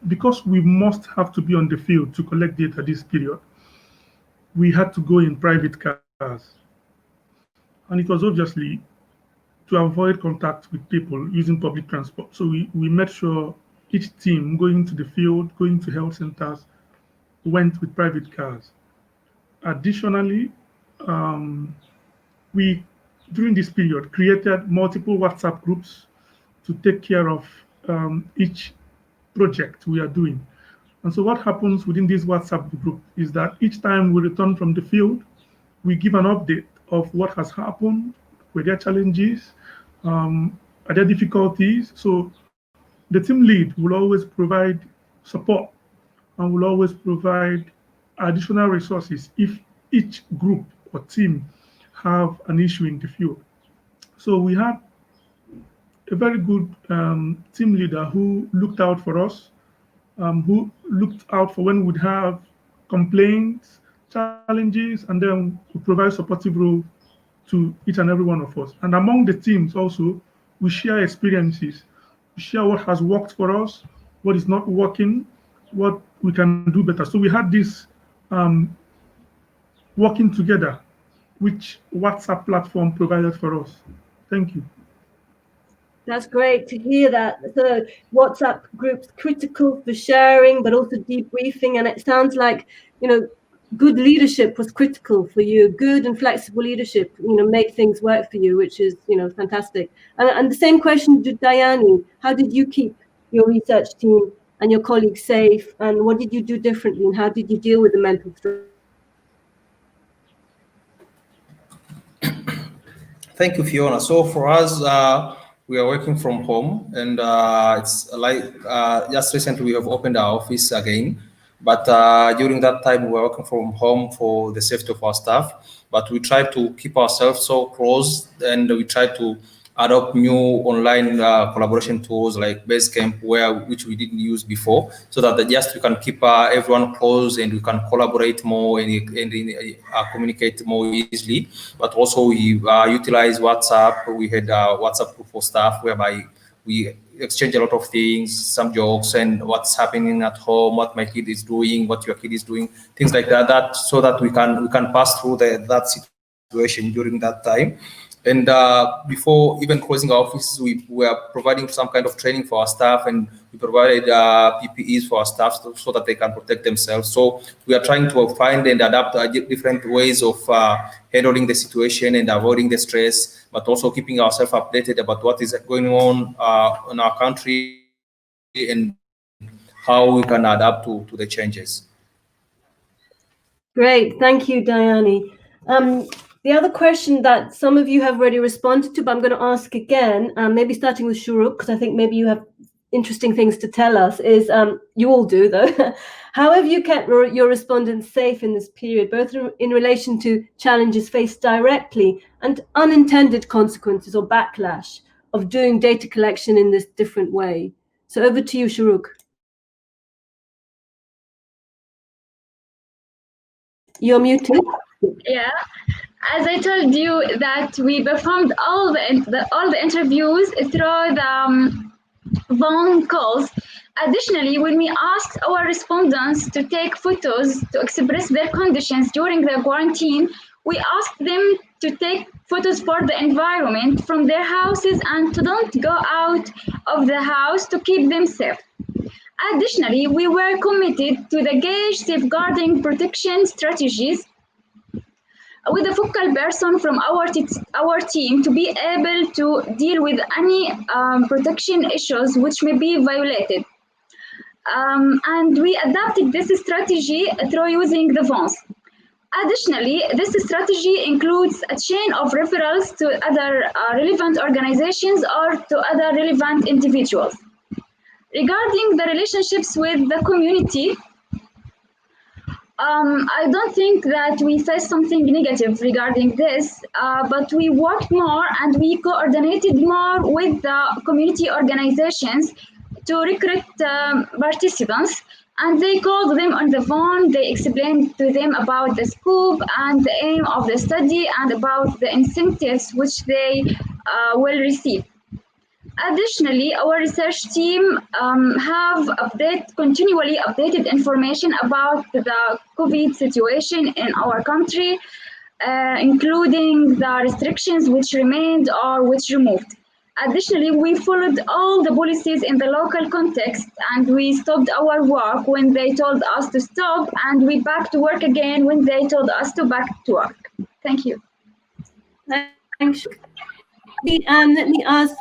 because we must have to be on the field to collect data this period, we had to go in private cars. And it was obviously to avoid contact with people using public transport. So we made sure each team going to the field, going to health centers, went with private cars. Additionally, we, during this period, created multiple WhatsApp groups to take care of each project we are doing. And so what happens within this WhatsApp group is that each time we return from the field, we give an update of what has happened, were there challenges, are there difficulties. So the team lead will always provide support and will always provide additional resources if each group or team have an issue in the field. So we had a very good team leader who looked out for us, who looked out for when we'd have complaints, challenges, and then we provide supportive role to each and every one of us. And among the teams also, we share experiences, we share what has worked for us, what is not working, what we can do better. So we had this working together, which WhatsApp platform provided for us. Thank you. That's great to hear that. So WhatsApp groups critical for sharing, but also debriefing. And it sounds like, you know, good leadership was critical for you. Good and flexible leadership, you know, make things work for you, which is, you know, fantastic. And the same question to Diane: how did you keep your research team and your colleagues safe? And what did you do differently? And how did you deal with the mental stress? Thank you, Fiona. So for us, we are working from home, and it's like just recently we have opened our office again. But during that time, we were working from home for the safety of our staff. But we try to keep ourselves so close, and we try to adopt new online collaboration tools like Basecamp, which we didn't use before, so that just we can keep everyone close and we can collaborate more and communicate more easily. But also we utilize WhatsApp. We had a WhatsApp group for staff whereby we exchange a lot of things, some jokes, and what's happening at home, what my kid is doing, what your kid is doing, things like that. So that we can pass through that situation during that time. And before even closing our offices, we were providing some kind of training for our staff, and we provided PPEs for our staff so that they can protect themselves. So we are trying to find and adapt different ways of handling the situation and avoiding the stress, but also keeping ourselves updated about what is going on in our country and how we can adapt to the changes. Great, thank you, Diane. The other question that some of you have already responded to, but I'm going to ask again, maybe starting with Shahrukh, because I think maybe you have interesting things to tell us, is, you all do though, how have you kept your respondents safe in this period, both in relation to challenges faced directly and unintended consequences or backlash of doing data collection in this different way? So over to you, Shahrukh. You're muted. Yeah, as I told you that we performed all the interviews through the phone calls. Additionally, when we asked our respondents to take photos to express their conditions during the quarantine, we asked them to take photos for the environment from their houses and to don't go out of the house to keep them safe. Additionally, we were committed to the gauge safeguarding protection strategies with a focal person from our team to be able to deal with any protection issues which may be violated. And we adapted this strategy through using the phones. Additionally, this strategy includes a chain of referrals to other relevant organizations or to other relevant individuals. Regarding the relationships with the community, I don't think that we faced something negative regarding this, but we worked more and we coordinated more with the community organizations to recruit participants, and they called them on the phone. They explained to them about the scope and the aim of the study and about the incentives which they will receive. Additionally, our research team have continually updated information about the COVID situation in our country, including the restrictions which remained or which removed. Additionally, we followed all the policies in the local context, and we stopped our work when they told us to stop, and we back to work again when they told us to back to work. Thank you. Thanks. Let me ask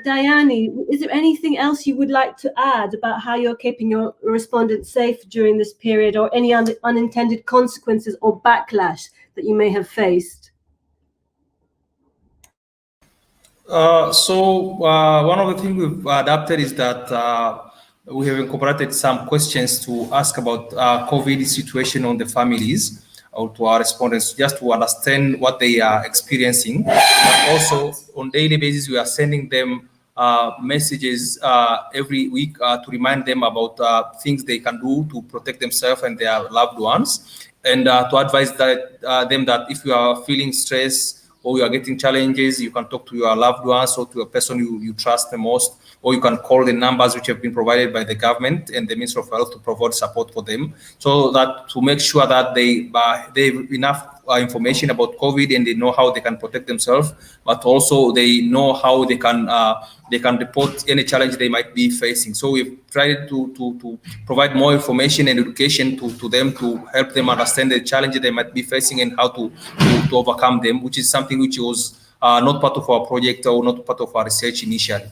Diane, is there anything else you would like to add about how you're keeping your respondents safe during this period, or any unintended consequences or backlash that you may have faced? One of the things we've adapted is that we have incorporated some questions to ask about COVID situation on the families or to our respondents, just to understand what they are experiencing. But also on daily basis, we are sending them messages every week to remind them about things they can do to protect themselves and their loved ones, and to advise them that if you are feeling stress or you are getting challenges, you can talk to your loved ones or to a person you trust the most, or you can call the numbers which have been provided by the government and the Ministry of Health to provide support for them, so that to make sure that they have enough information about COVID and they know how they can protect themselves, but also they know how they can report any challenge they might be facing. So we've tried to provide more information and education to them to help them understand the challenges they might be facing and how to overcome them, which is something which was not part of our project or not part of our research initially.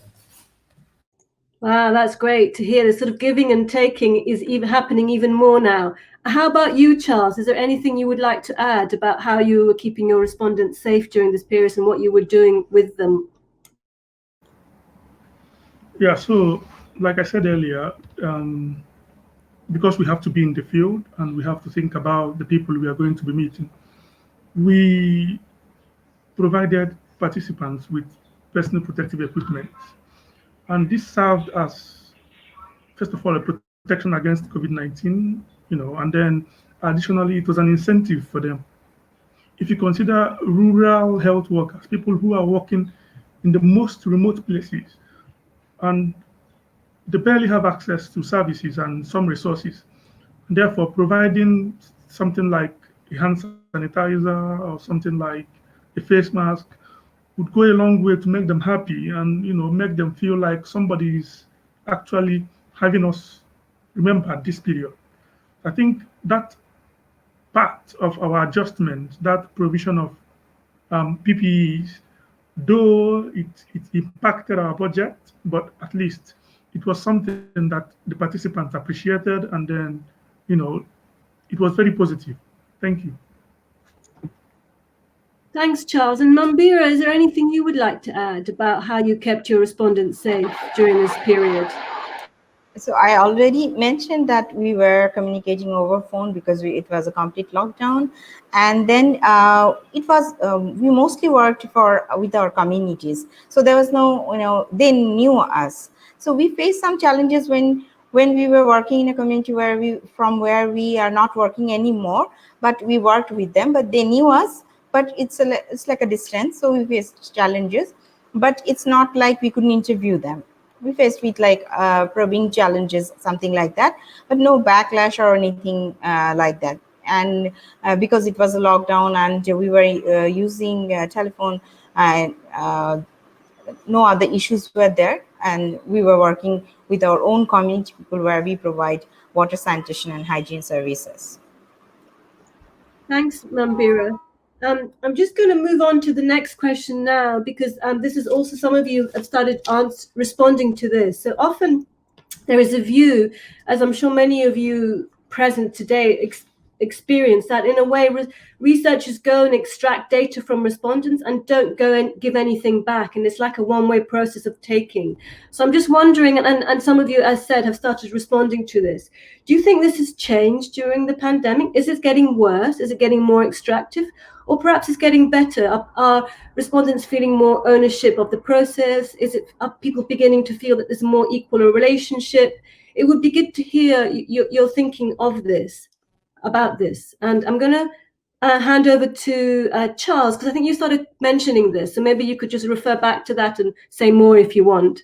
Wow, that's great to hear. The sort of giving and taking is even happening even more now. How about you, Charles? Is there anything you would like to add about how you were keeping your respondents safe during this period and what you were doing with them? Yeah, so like I said earlier, because we have to be in the field and we have to think about the people we are going to be meeting, we provided participants with personal protective equipment. And this served as, first of all, a protection against COVID-19, and then additionally, it was an incentive for them. If you consider rural health workers, people who are working in the most remote places, and they barely have access to services and some resources. Therefore, providing something like a hand sanitizer or something like a face mask would go a long way to make them happy and make them feel like somebody is actually having us remember this period. I think that part of our adjustment, that provision of PPEs, though it impacted our budget, but at least it was something that the participants appreciated, and then, you know, it was very positive. Thank you. Thanks, Charles. And Mambira, is there anything you would like to add about how you kept your respondents safe during this period? So I already mentioned that we were communicating over phone because it was a complete lockdown, and then it was we mostly worked with our communities. So there was no, they knew us. So we faced some challenges when we were working in a community where we are not working anymore, but we worked with them, but they knew us. But it's like a distance, so we faced challenges. But it's not like we couldn't interview them. We faced with like probing challenges, something like that, but no backlash or anything like that. And because it was a lockdown and we were using telephone, and no other issues were there, and we were working with our own community people where we provide water, sanitation and hygiene services. Thanks, Mambira. I'm just going to move on to the next question now, because this is also, some of you have started responding to this. So often there is a view, as I'm sure many of you present today experience, that in a way researchers go and extract data from respondents and don't go and give anything back, and it's like a one-way process of taking. So I'm just wondering, and some of you, as said, have started responding to this, do you think this has changed during the pandemic? Is it getting worse? Is it getting more extractive? Or perhaps it's getting better? Are respondents feeling more ownership of the process? Are people beginning to feel that there's a more equal relationship? It would be good to hear your thinking of this, about this. And I'm going to hand over to Charles, because I think you started mentioning this. So maybe you could just refer back to that and say more if you want.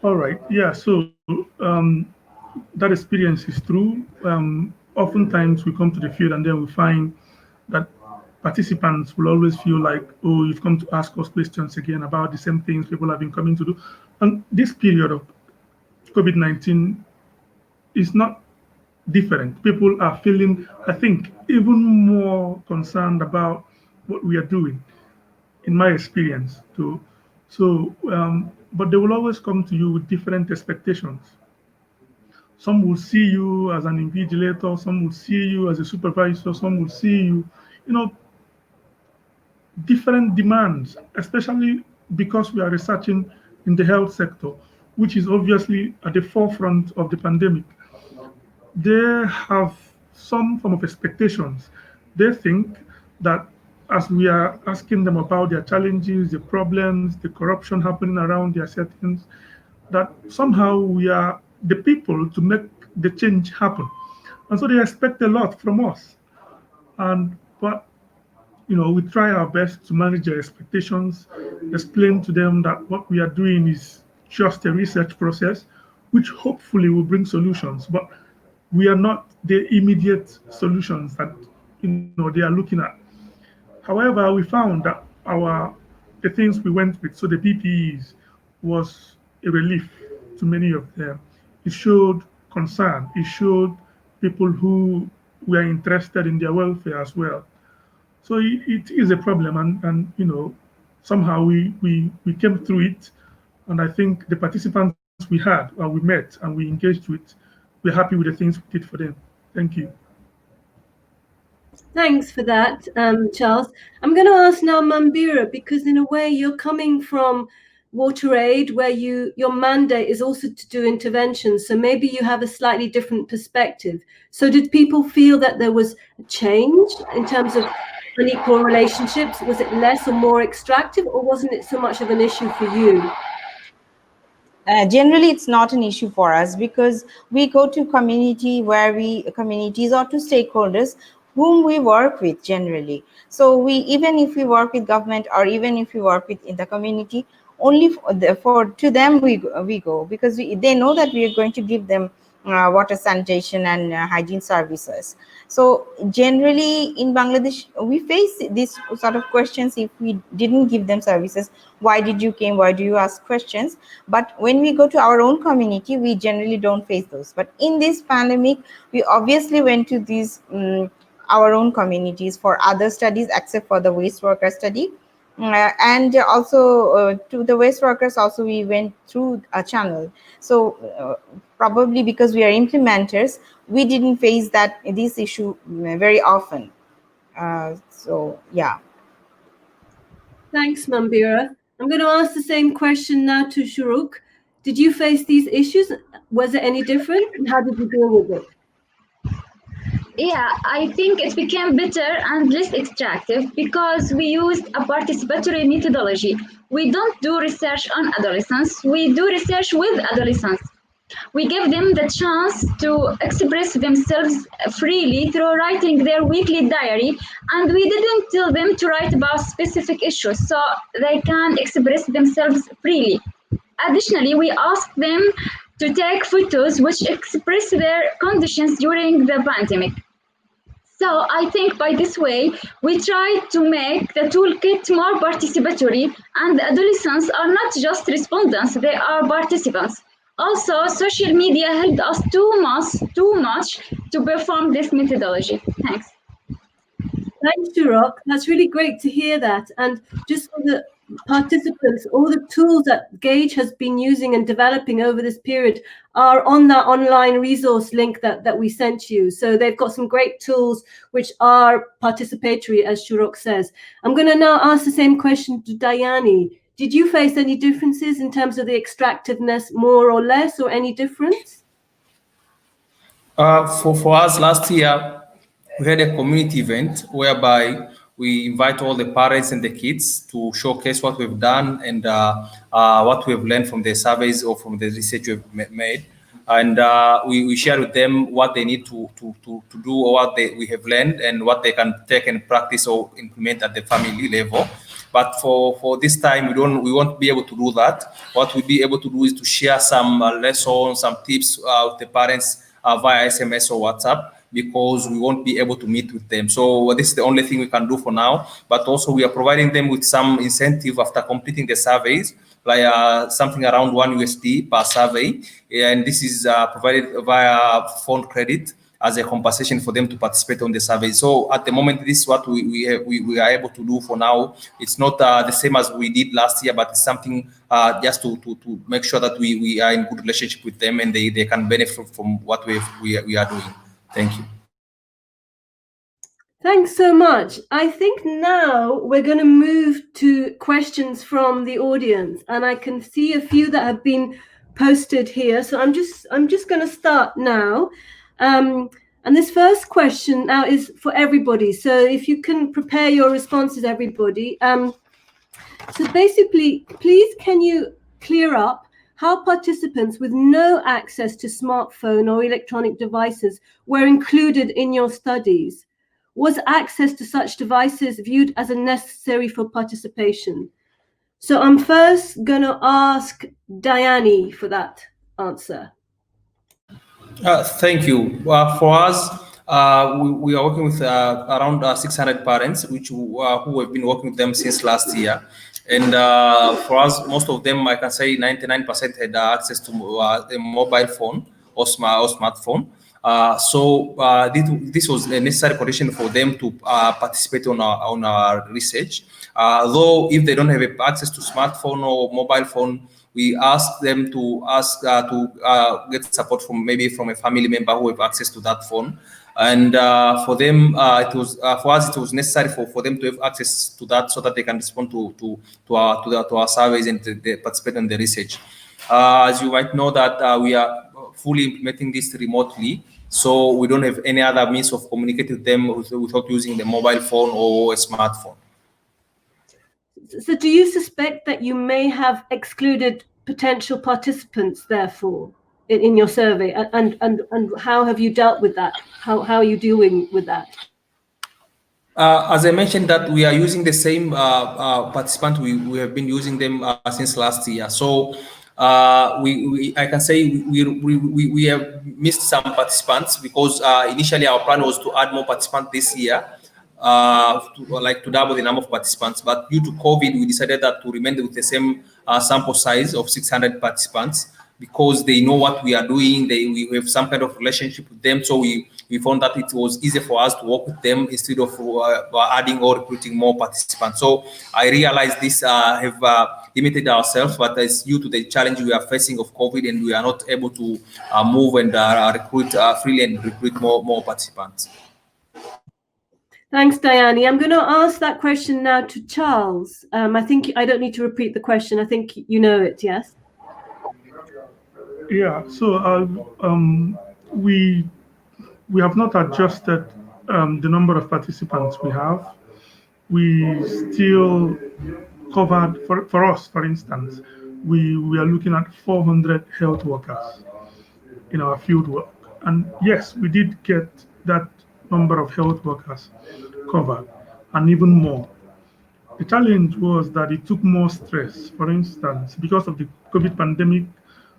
All right. Yeah. So that experience is true. Oftentimes we come to the field and then we find that participants will always feel like, oh, you've come to ask us questions again about the same things people have been coming to do. And this period of COVID-19 is not different. People are feeling, I think, even more concerned about what we are doing, in my experience too. So, but they will always come to you with different expectations. Some will see you as an invigilator, some will see you as a supervisor, some will see you, you know, different demands, especially because we are researching in the health sector, which is obviously at the forefront of the pandemic. They have some form of expectations. They think that as we are asking them about their challenges, the problems, the corruption happening around their settings, that somehow we are the people to make the change happen. And so they expect a lot from us. And but we try our best to manage their expectations, explain to them that what we are doing is just a research process, which hopefully will bring solutions. But we are not the immediate solutions that they are looking at. However, we found that the things we went with, so the PPEs, was a relief to many of them. It showed concern. It showed people who were interested in their welfare as well. So it is a problem, and somehow we came through it, And I think the participants we had, we met and we engaged with, we're happy with the things we did for them. Thank you. Thanks for that, Charles. I'm going to ask now Mambira, because in a way you're coming from WaterAid, where your mandate is also to do interventions. So maybe you have a slightly different perspective. So did people feel that there was a change in terms of unequal relationships? Was it less or more extractive, or wasn't it so much of an issue for you? Generally, it's not an issue for us because we go to communities or to stakeholders whom we work with generally. So even if we work with government or even if we work with in the community, only to them we go because they know that we are going to give them water, sanitation, and hygiene services. So generally in Bangladesh, we face these sort of questions. If we didn't give them services, why did you came? Why do you ask questions? But when we go to our own community, we generally don't face those. But in this pandemic, we obviously went to these our own communities for other studies, except for the waste worker study. And also to the waste workers also we went through a channel. So probably because we are implementers, we didn't face this issue very often. So yeah. Thanks, Mambira. I'm going to ask the same question now to Shahrukh. Did you face these issues? Was it any different? And how did you deal with it? Yeah, I think it became better and less extractive because we used a participatory methodology. We don't do research on adolescents, we do research with adolescents. We give them the chance to express themselves freely through writing their weekly diary, and we didn't tell them to write about specific issues so they can express themselves freely. Additionally, we asked them to take photos which express their conditions during the pandemic. So I think by this way, we try to make the toolkit more participatory, and the adolescents are not just respondents, they are participants. Also, social media helped us too much to perform this methodology. Thanks. Thanks, Shahrukh. That's really great to hear that. And just for the participants, all the tools that Gage has been using and developing over this period are on that online resource link that we sent you. So they've got some great tools which are participatory, as Shahrukh says. I'm going to now ask the same question to Diane. Did you face any differences in terms of the extractiveness, more or less, or any difference? For us last year, we had a community event whereby we invite all the parents and the kids to showcase what we've done and what we've learned from the surveys or from the research we've made. And we share with them what they need to do or what we have learned and what they can take and practice or implement at the family level. But for this time, we won't be able to do that. What we'll be able to do is to share some lessons, some tips with the parents via SMS or WhatsApp, because we won't be able to meet with them. So this is the only thing we can do for now. But also we are providing them with some incentive after completing the surveys, like something around $1 per survey. And this is provided via phone credit as a compensation for them to participate on the survey. So at the moment, this is what we are able to do for now. It's not the same as we did last year, but it's something just to make sure that we are in good relationship with them and they can benefit from what we are doing. Thank you. Thanks so much. I think now we're going to move to questions from the audience, and I can see a few that have been posted here. So I'm just going to start now. And this first question now is for everybody. So if you can prepare your responses, everybody. So basically, please can you clear up how participants with no access to smartphone or electronic devices were included in your studies? Was access to such devices viewed as a necessary for participation? So I'm first going to ask Diane for that answer. Thank you. For us, we are working with around 600 parents, who have been working with them since last year. And for us, most of them, I can say 99% had access to a mobile phone or smartphone. This was a necessary condition for them to participate on our research. Though if they don't have access to smartphone or mobile phone, we ask them to get support from maybe from a family member who have access to that phone. And for them, for us it was necessary for them to have access to that so that they can respond to our surveys and they participate in the research. As you might know that we are fully implementing this remotely, so we don't have any other means of communicating with them without using the mobile phone or a smartphone. So do you suspect that you may have excluded potential participants, therefore, in your survey? And how have you dealt with that? How are you dealing with that? As I mentioned, that we are using the same participant. We have been using them since last year. So I can say we have missed some participants because initially our plan was to add more participants this year, to double the number of participants. But due to COVID, we decided that to remain with the same sample size of 600 participants because they know what we are doing. We have some kind of relationship with them. So we found that it was easier for us to work with them instead of adding or recruiting more participants. So I realized this have limited ourselves, but it's due to the challenge we are facing of COVID, and we are not able to move and recruit freely and recruit more participants. Thanks, Diane. I'm going to ask that question now to Charles. I think I don't need to repeat the question. I think you know it, yes? Yeah, so we have not adjusted the number of participants we have. We still covered, for us, for instance, we are looking at 400 health workers in our field work. And yes, we did get that number of health workers covered and even more. The challenge was that it took more stress. For instance, because of the COVID pandemic,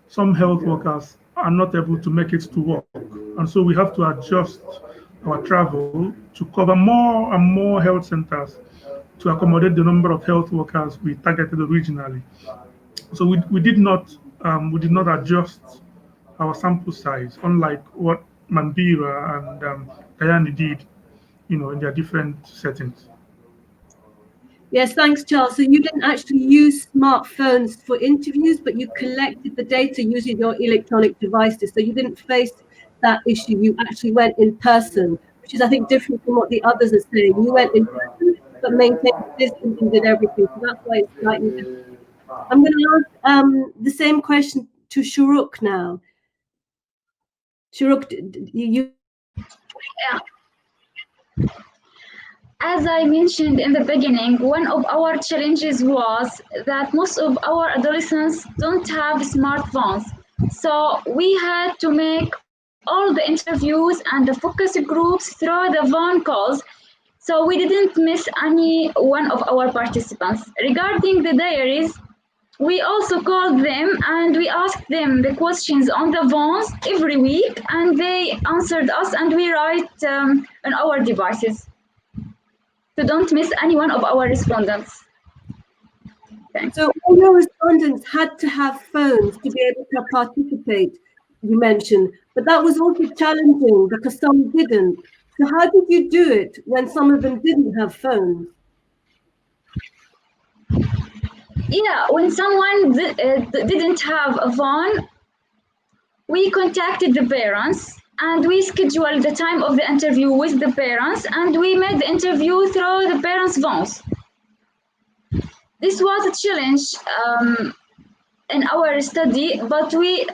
some health workers are not able to make it to work. And so we have to adjust our travel to cover more and more health centers to accommodate the number of health workers we targeted originally. So we did not adjust our sample size, unlike what Mandira and Diane did, in their different settings. Yes, thanks, Charles. So you didn't actually use smartphones for interviews, but you collected the data using your electronic devices. So you didn't face that issue. You actually went in person, which is, I think, different from what the others are saying. You went in person, but maintained distance and did everything. So that's why it's slightly different. I'm going to ask the same question to Shahrukh now. Shahrukh, you. Yeah. As I mentioned in the beginning, one of our challenges was that most of our adolescents don't have smartphones. So we had to make all the interviews and the focus groups through the phone calls. So we didn't miss any one of our participants. Regarding the diaries, we also called them and we asked them the questions on the phones every week, and they answered us, and we write on our devices. So don't miss any one of our respondents. Thanks. So all your respondents had to have phones to be able to participate, you mentioned, but that was also challenging because some didn't. So how did you do it when some of them didn't have phones? Yeah, when someone didn't have a phone, we contacted the parents and we scheduled the time of the interview with the parents, and we made the interview through the parents' phones. This was a challenge in our study, but we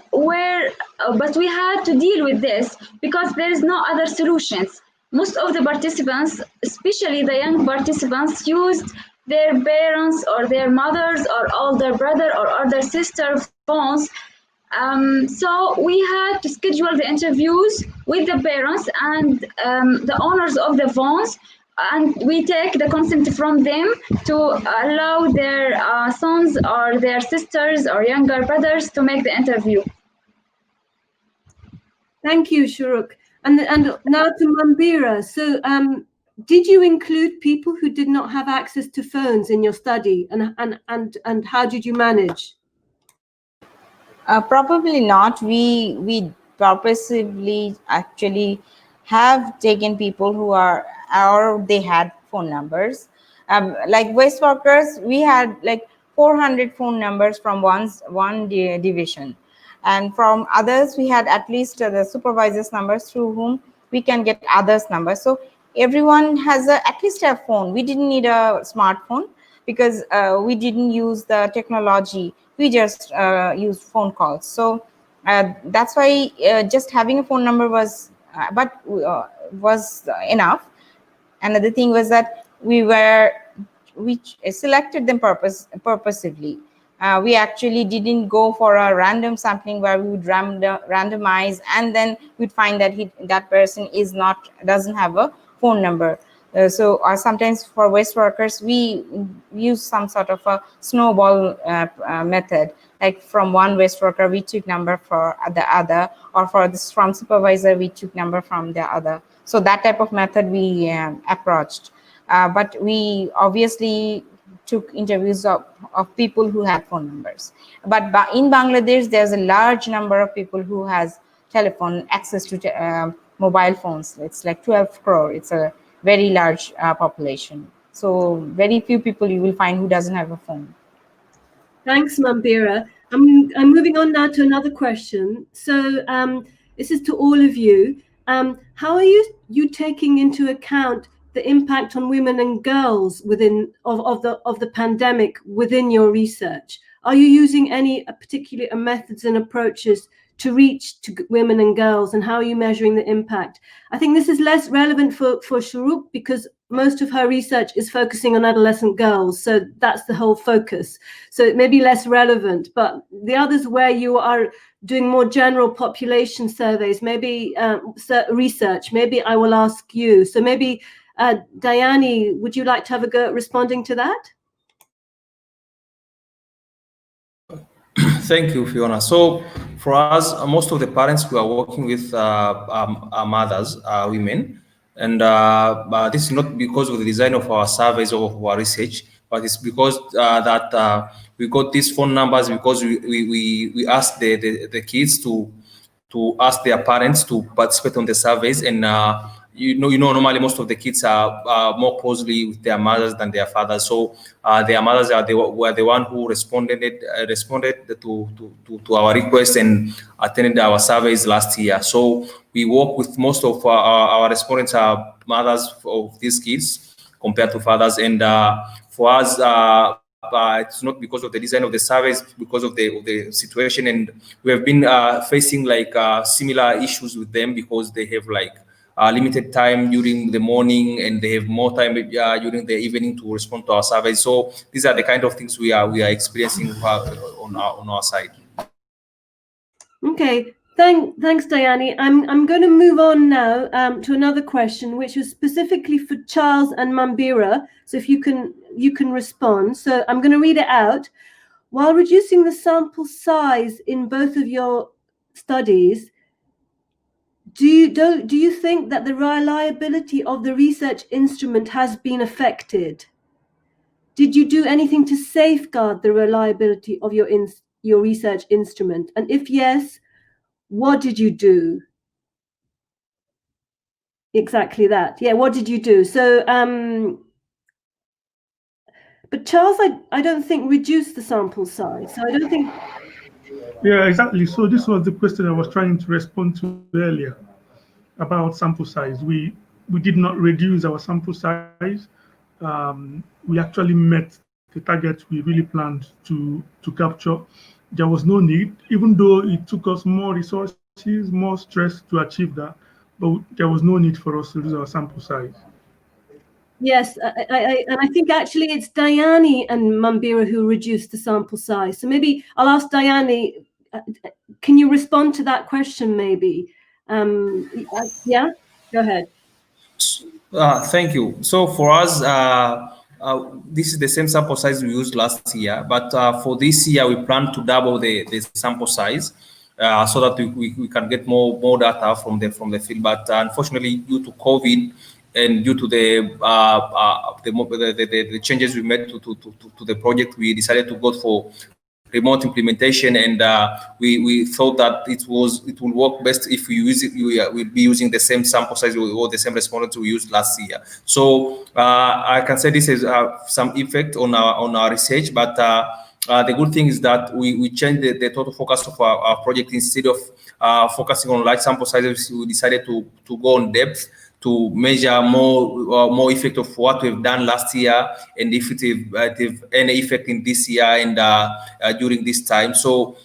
had to deal with this because there is no other solutions. Most of the participants, especially the young participants, used their parents or their mothers or older brother or older sister phones. So we had to schedule the interviews with the parents and the owners of the phones, and we take the consent from them to allow their sons or their sisters or younger brothers to make the interview. Thank you, Shahrukh. And now to Mambira. So did you include people who did not have access to phones in your study, and how did you manage? Probably not. We purposively actually have taken people who are, or they had phone numbers. Like waste workers, we had like 400 phone numbers from one division, and from others we had at least the supervisors numbers through whom we can get others numbers. So everyone has at least a phone. We didn't need a smartphone because we didn't use the technology. We just used phone calls. So that's why just having a phone number was was enough. Another thing was that we selected them purposively. We actually didn't go for a random sampling where we would randomize and then we'd find that that person doesn't have a phone number. So sometimes for waste workers, we use some sort of a snowball method. Like from one waste worker, we took number for the other, or from supervisor, we took number from the other. So that type of method we approached. But we obviously took interviews of people who had phone numbers. But in Bangladesh, there's a large number of people who has telephone access to mobile phones. It's like 12 crore. It's a very large population. So very few people you will find who doesn't have a phone. Thanks, Mambira. I'm moving on now to another question. So this is to all of you. How are you taking into account the impact on women and girls of the pandemic within your research? Are you using any particular methods and approaches to reach to women and girls, and how are you measuring the impact? I think this is less relevant for Shahrukh because most of her research is focusing on adolescent girls, so that's the whole focus. So it may be less relevant, but the others where you are doing more general population surveys, maybe research, maybe I will ask you. So maybe Diane, would you like to have a go at responding to that? Thank you, Fiona. So for us, most of the parents we are working with are mothers, women. And this is not because of the design of our surveys or of our research, but it's because that we got these phone numbers because we asked the kids to ask their parents to participate on the surveys. And normally most of the kids are more closely with their mothers than their fathers. So their mothers were the one who responded to our request and attended our surveys last year. So we work with most of our respondents are mothers of these kids compared to fathers. And for us, it's not because of the design of the surveys, because of the situation. And we have been facing like similar issues with them because they have like limited time during the morning and they have more time during the evening to respond to our surveys. So these are the kind of things we are experiencing on our side. Okay, thanks, Diane. I'm going to move on now to another question, which was specifically for Charles and Mambira. So if you can respond. So I'm going to read it out. While reducing the sample size in both of your studies, do you think that the reliability of the research instrument has been affected? Did you do anything to safeguard the reliability of your research instrument? And if yes, what did you do? Exactly that. Yeah, what did you do? So, but Charles, I don't think reduced the sample size. So I don't think. Yeah, exactly. So this was the question I was trying to respond to earlier about sample size. We did not reduce our sample size. We actually met the target we really planned to capture. There was no need, even though it took us more resources, more stress to achieve that, but there was no need for us to reduce our sample size. Yes, and I think actually it's Diane and Mambira who reduced the sample size. So maybe I'll ask Diane, can you respond to that question maybe? Yeah, go ahead. Thank you. So for us, this is the same sample size we used last year, but for this year we plan to double the sample size so that we can get more data from the field. But unfortunately, due to COVID and due to the changes we made to the project, we decided to go for remote implementation, and we thought that it will work best if we use it. We'll be using the same sample size or the same respondents we used last year. So I can say this has some effect on our research, but the good thing is that we changed the total focus of our project. Instead of focusing on large sample sizes, we decided to go on depth to measure more effect of what we've done last year, and if it have any effect in this year and during this time. So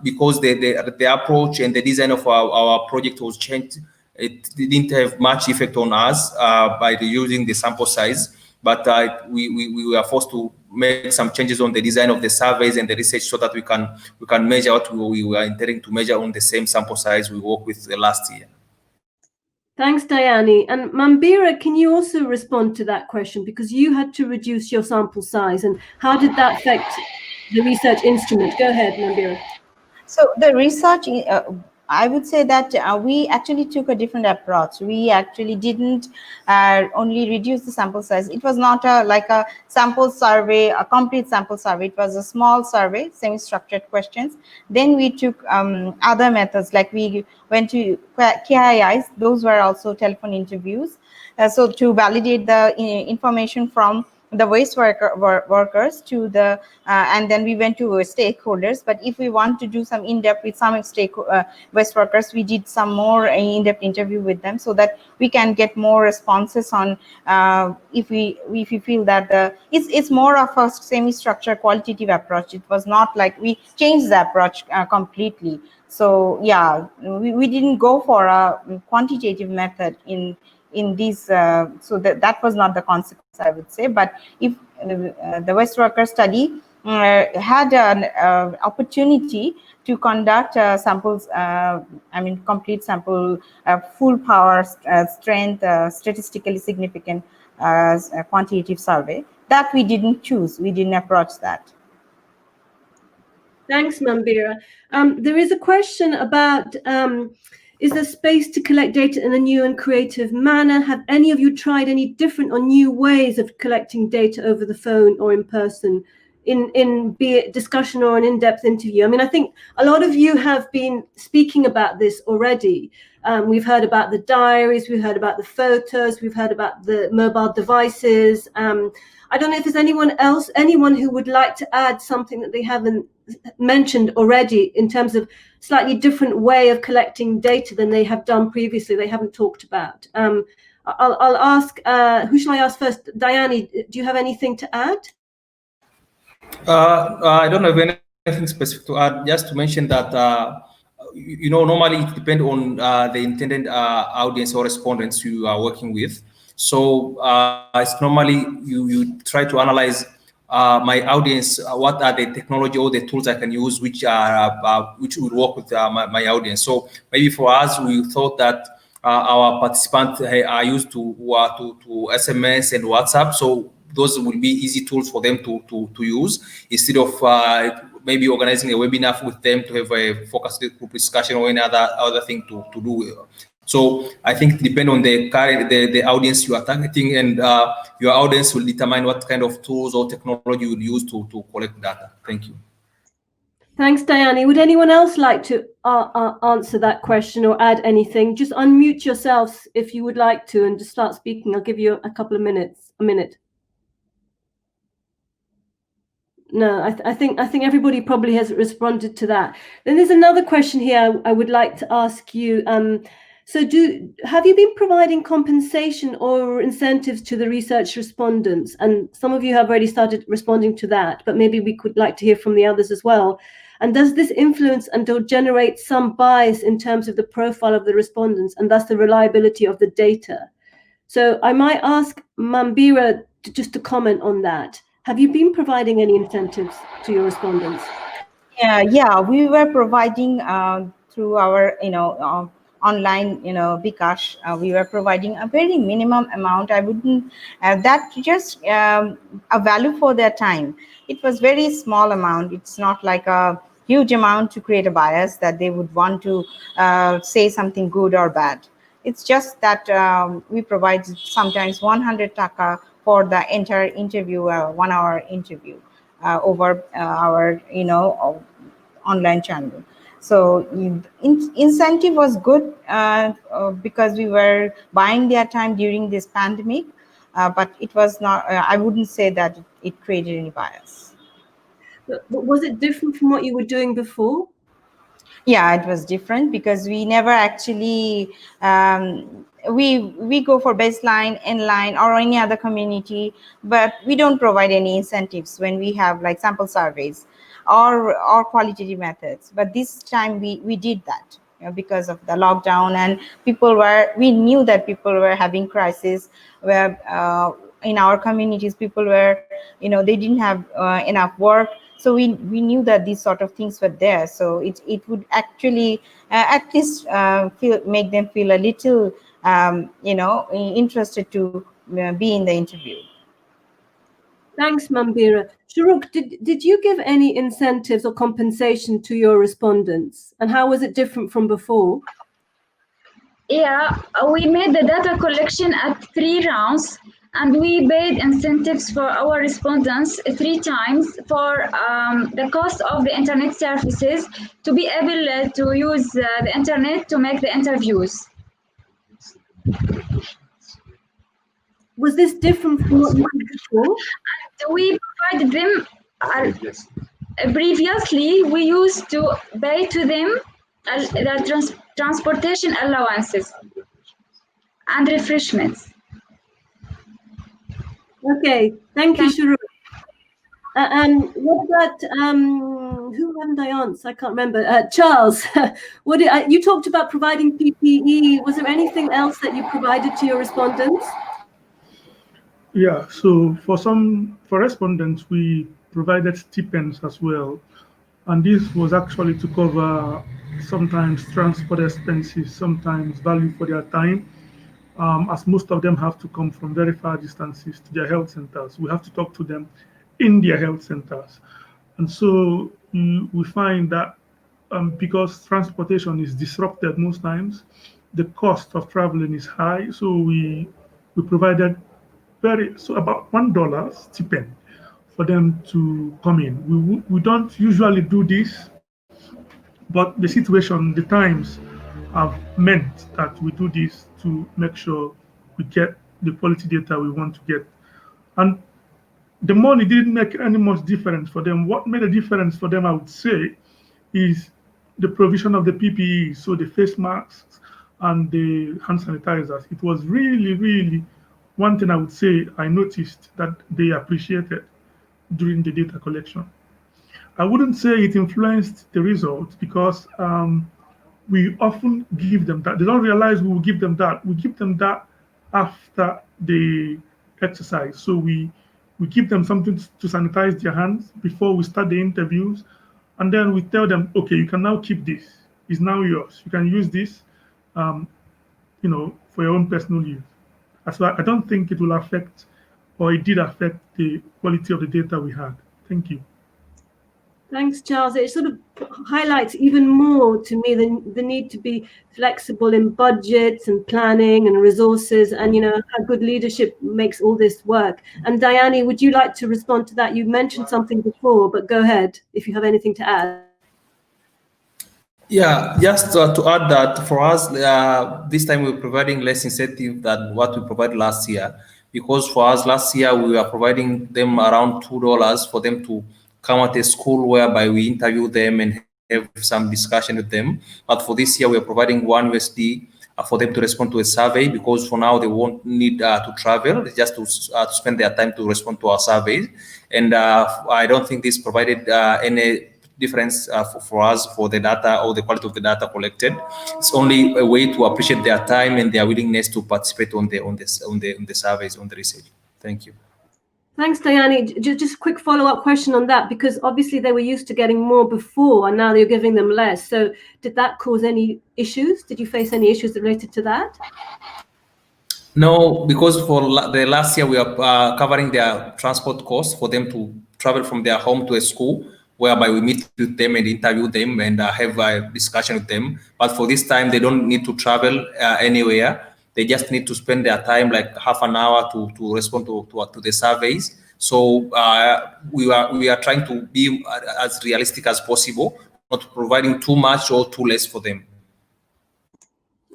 because the approach and the design of our project was changed, it didn't have much effect on us by reducing the sample size, but we were forced to make some changes on the design of the surveys and the research so that we can measure what we were intending to measure on the same sample size we worked with last year. Thanks, Diane. And Mambira, can you also respond to that question? Because you had to reduce your sample size, and how did that affect the research instrument? Go ahead, Mambira. So the research, I would say that we actually took a different approach. We actually didn't only reduce the sample size. It was not like a sample survey, a complete sample survey. It was a small survey, semi-structured questions. Then we took other methods, like we went to KIIs. Those were also telephone interviews. So to validate the information from the waste workers to the and then we went to stakeholders. But if we want to do some in-depth with some waste workers, we did some more in-depth interview with them so that we can get more responses on if we feel that it's more of a semi-structured qualitative approach. It was not like we changed the approach completely. So yeah, we didn't go for a quantitative method in these, so that was not the consequence, I would say. But if the waste worker study had an opportunity to conduct samples, complete sample, full power strength, statistically significant quantitative survey, that we didn't choose. We didn't approach that. Thanks, Mambira. There is a question about, is there space to collect data in a new and creative manner? Have any of you tried any different or new ways of collecting data over the phone or in person, in be it discussion or an in-depth interview? I mean, I think a lot of you have been speaking about this already. We've heard about the diaries, we've heard about the photos, we've heard about the mobile devices. I don't know if there's anyone who would like to add something that they haven't mentioned already in terms of slightly different way of collecting data than they have done previously, they haven't talked about. I'll ask, who shall I ask first? Diane, do you have anything to add? I don't have anything specific to add, just to mention that normally it depends on the intended audience or respondents you are working with. So it's normally you try to analyze my audience, what are the technology or the tools I can use which will work with my audience. So maybe for us, we thought that our participants are used to SMS and WhatsApp, so those will be easy tools for them to use, instead of maybe organizing a webinar with them to have a focused group discussion or any other thing to do. So I think it depends on the audience you are targeting, and your audience will determine what kind of tools or technology you will use to collect data. Thank you. Thanks, Diane. Would anyone else like to answer that question or add anything? Just unmute yourselves if you would like to and just start speaking. I'll give you a couple of minutes, a minute. No, I think everybody probably has responded to that. Then there's another question here I would like to ask you. So have you been providing compensation or incentives to the research respondents? And some of you have already started responding to that, but maybe we could like to hear from the others as well. And does this influence and generate some bias in terms of the profile of the respondents and thus the reliability of the data? So I might ask Mambira just to comment on that. Have you been providing any incentives to your respondents? Yeah, we were providing through our, online, Bikash, we were providing a very minimum amount. I wouldn't, that just a value for their time. It was very small amount. It's not like a huge amount to create a bias that they would want to say something good or bad. It's just that we provide sometimes 100 taka for the entire interview, 1 hour interview. over our online channel. So incentive was good because we were buying their time during this pandemic, but it was not. I wouldn't say that it created any bias. But was it different from what you were doing before? Yeah, it was different because we never actually we go for baseline, inline, or any other community, but we don't provide any incentives when we have like sample surveys or qualitative methods. But this time we did that, because of the lockdown, and we knew that people were having crisis where in our communities people were, they didn't have enough work. So we knew that these sort of things were there. So it would actually at least make them feel a little interested to be in the interview. Thanks, Mambira. Shahrukh, did you give any incentives or compensation to your respondents? And how was it different from before? Yeah, we made the data collection at 3 rounds, and we paid incentives for our respondents 3 times for the cost of the internet services to be able to use the internet to make the interviews. Was this different from what you did before? And we provided them previously. We used to pay to them the transportation allowances and refreshments. Okay, thank you, Shahrukh. And what about who haven't I answered? I can't remember. Charles, you talked about providing PPE. Was there anything else that you provided to your respondents? Yeah, so for respondents, we provided stipends as well. And this was actually to cover sometimes transport expenses, sometimes value for their time, as most of them have to come from very far distances to their health centers. We have to talk to them in their health centers. And so we find that because transportation is disrupted most times, the cost of traveling is high. So we provided about $1 stipend for them to come in. We don't usually do this, but the situation, the times have meant that we do this to make sure we get the quality data we want to get. And the money didn't make any much difference for them. What made a difference for them, I would say, is the provision of the PPE, so the face masks and the hand sanitizers. It was really, really one thing I would say I noticed that they appreciated during the data collection. I wouldn't say it influenced the results because we often give them that. They don't realize we will give them that. We give them that after the exercise. So we give them something to sanitize their hands before we start the interviews. And then we tell them, okay, you can now keep this. It's now yours. You can use this, for your own personal use. That's why I don't think it will affect, or it did affect, the quality of the data we had. Thank you. Thanks, Charles. It sort of highlights even more to me the need to be flexible in budgets and planning and resources, and how good leadership makes all this work. And Diane, would you like to respond to that? You mentioned something before, but go ahead if you have anything to add. Yeah, just to add that for us, this time we're providing less incentive than what we provided last year, because for us last year we were providing them around $2 for them to come at a school whereby we interview them and have some discussion with them. But for this year we are providing $1 for them to respond to a survey, because for now they won't need to travel, just to spend their time to respond to our surveys. And I don't think this provided any difference for us for the data or the quality of the data collected. It's only a way to appreciate their time and their willingness to participate on the surveys, on the research. Thank you. Thanks, Diane. Just a quick follow-up question on that, because obviously they were used to getting more before and now you're giving them less. So did that cause any issues? Did you face any issues related to that? No, because for the last year we are covering their transport costs for them to travel from their home to a school, whereby we meet with them and interview them and have a discussion with them. But for this time, they don't need to travel anywhere. They just need to spend their time, like half an hour, to respond to the surveys. So we are trying to be as realistic as possible, not providing too much or too less for them.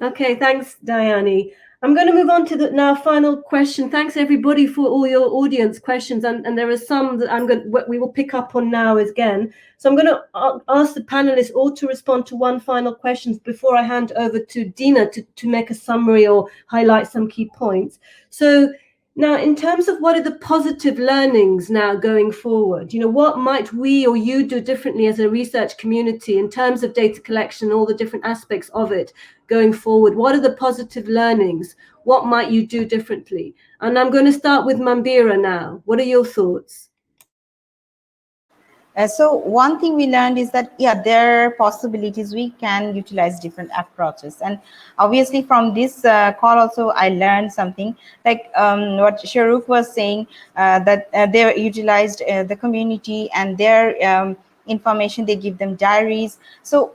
Okay, thanks, Diane. I'm going to move on to the now final question. Thanks everybody for all your audience questions, and there are some that we will pick up on now again. So I'm going to ask the panelists all to respond to one final question before I hand over to Dina to make a summary or highlight some key points. So now, in terms of what are the positive learnings now going forward, what might we or you do differently as a research community in terms of data collection, all the different aspects of it going forward? What are the positive learnings? What might you do differently? And I'm going to start with Mambira now. What are your thoughts? So one thing we learned is that, there are possibilities. We can utilize different approaches. And obviously from this call also, I learned something like what Shahrukh was saying, that they utilized the community and their information. They give them diaries. So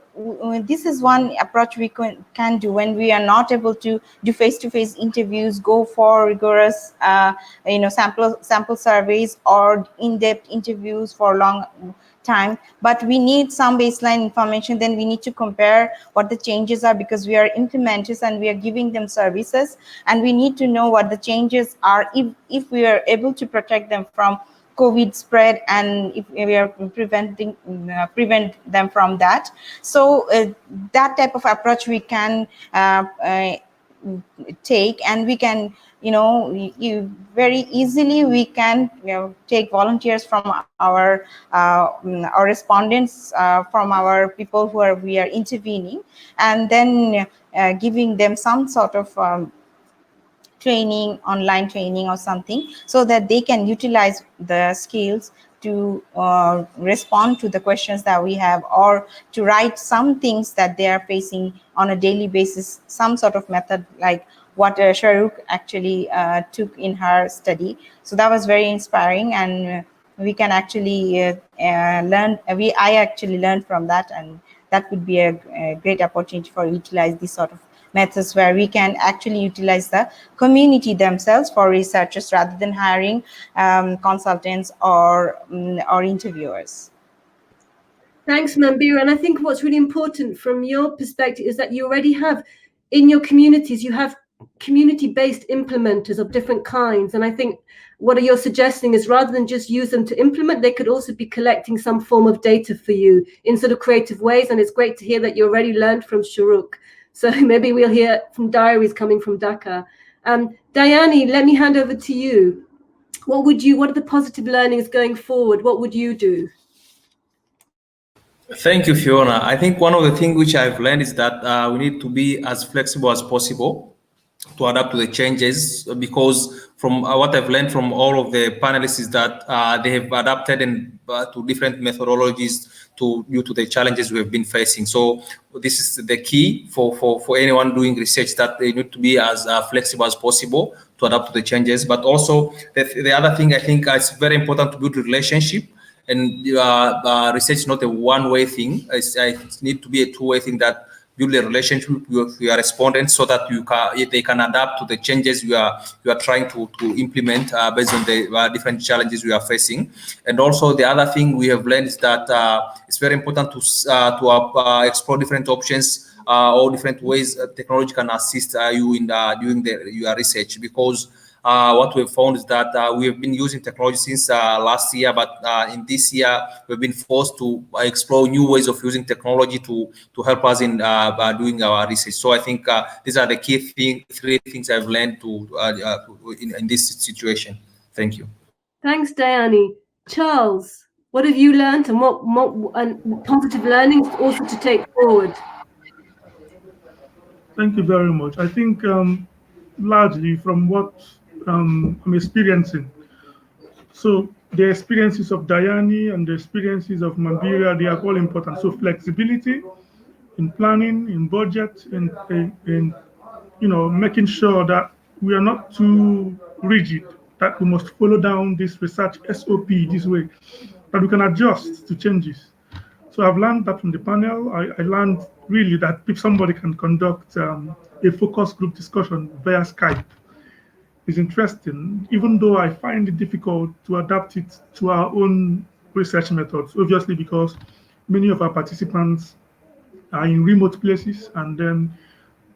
this is one approach we can do when we are not able to do face-to-face interviews, go for rigorous sample surveys or in-depth interviews for long time, but we need some baseline information. Then we need to compare what the changes are, because we are implementers and we are giving them services, and we need to know what the changes are if we are able to protect them from COVID spread, and if we are prevent them from that. So that type of approach we can take, and we can very easily we can take volunteers from our respondents, from our people we are intervening, and then giving them some sort of training, online training or something, so that they can utilize the skills to respond to the questions that we have, or to write some things that they are facing on a daily basis, some sort of method like what Shahrukh actually took in her study. So that was very inspiring, and we can actually learn. I actually learned from that, and that would be a great opportunity for utilize this sort of methods, where we can actually utilize the community themselves for researchers rather than hiring consultants or interviewers. Thanks, Mambira. And I think what's really important from your perspective is that you already have, in your communities, you have community-based implementers of different kinds. And I think what you're suggesting is, rather than just use them to implement, they could also be collecting some form of data for you in sort of creative ways. And it's great to hear that you already learned from Shahrukh. So maybe we'll hear from diaries coming from Dhaka. Diane, let me hand over to you. What are the positive learnings going forward? What would you do? Thank you, Fiona. I think one of the things which I've learned is that we need to be as flexible as possible to adapt to the changes, because from what I've learned from all of the panelists is that they have adapted to different methodologies due to the challenges we have been facing. So this is the key for anyone doing research, that they need to be as flexible as possible to adapt to the changes. But also the other thing, I think it's very important to build a relationship. And research is not a one-way thing. It needs to be a two-way thing, that build a relationship with your respondents, so that they can adapt to the changes you are trying to implement based on the different challenges we are facing. And also the other thing we have learned is that it's very important to explore different options or different ways technology can assist you in doing your research, because what we've found is that we have been using technology since last year, but in this year we've been forced to explore new ways of using technology to help us in doing our research. So I think these are the three things I've learned in this situation. Thank you. Thanks, Diane. Charles, what have you learned, and what positive learnings also to take forward? Thank you very much. I think largely from what I'm experiencing. So the experiences of Diane and the experiences of Mambira, they are all important. So flexibility in planning, in budget, in making sure that we are not too rigid, that we must follow down this research SOP this way, that we can adjust to changes. So I've learned that from the panel. I learned really that if somebody can conduct a focus group discussion via Skype, is interesting, even though I find it difficult to adapt it to our own research methods, obviously because many of our participants are in remote places, and then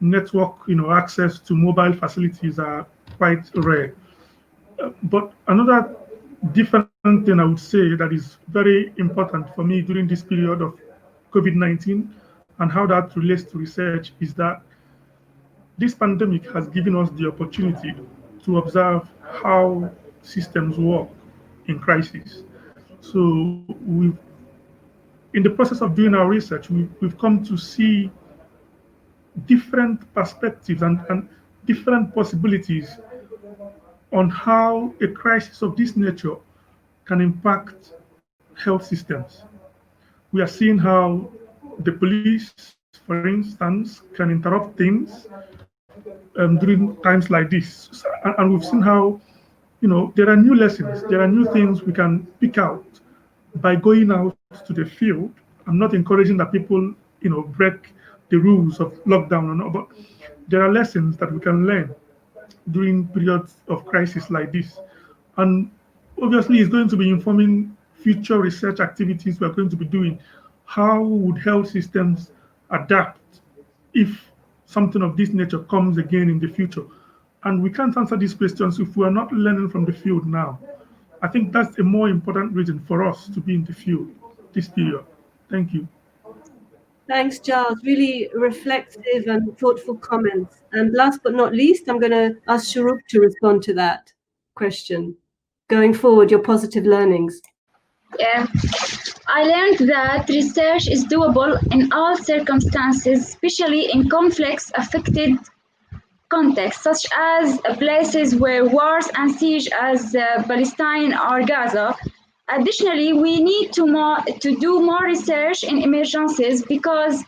network, access to mobile facilities are quite rare. But another different thing I would say that is very important for me during this period of COVID-19 and how that relates to research is that this pandemic has given us the opportunity to observe how systems work in crisis. So in the process of doing our research, we've come to see different perspectives and different possibilities on how a crisis of this nature can impact health systems. We are seeing how the police, for instance, can interrupt things during times like this. And we've seen how, there are new lessons, there are new things we can pick out by going out to the field. I'm not encouraging that people, break the rules of lockdown or not, but there are lessons that we can learn during periods of crisis like this. And obviously, it's going to be informing future research activities we're going to be doing. How would health systems adapt if something of this nature comes again in the future? And we can't answer these questions if we are not learning from the field now. I think that's a more important reason for us to be in the field this period. Thank you. Thanks, Giles. Really reflective and thoughtful comments. And last but not least, I'm going to ask Shahrukh to respond to that question. Going forward, your positive learnings. Yeah. I learned that research is doable in all circumstances, especially in conflicts affected contexts, such as places where wars and siege as Palestine or Gaza. Additionally, we need to do more research in emergencies because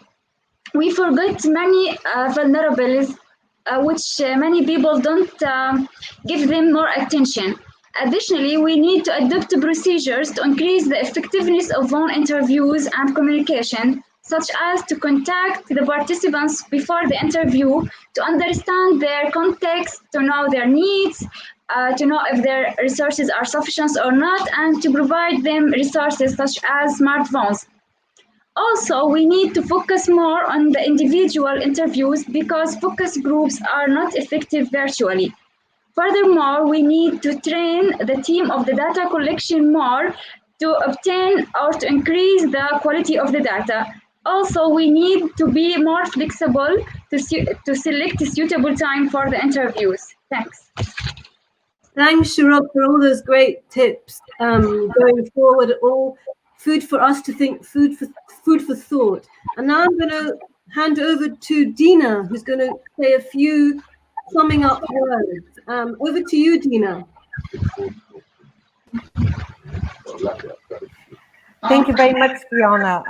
we forget many vulnerables, which many people don't give them more attention. Additionally, we need to adopt procedures to increase the effectiveness of phone interviews and communication, such as to contact the participants before the interview to understand their context, to know their needs, to know if their resources are sufficient or not, and to provide them resources such as smartphones. Also, we need to focus more on the individual interviews because focus groups are not effective virtually. Furthermore, we need to train the team of the data collection more to obtain or to increase the quality of the data. Also, we need to be more flexible to select a suitable time for the interviews. Thanks. Thanks, Shahrukh, for all those great tips. Going forward, all food for us to think, food for thought. And now I'm going to hand over to Dina, who's going to say a few summing up words. Over to you, Dina. Thank you very much, Fiona.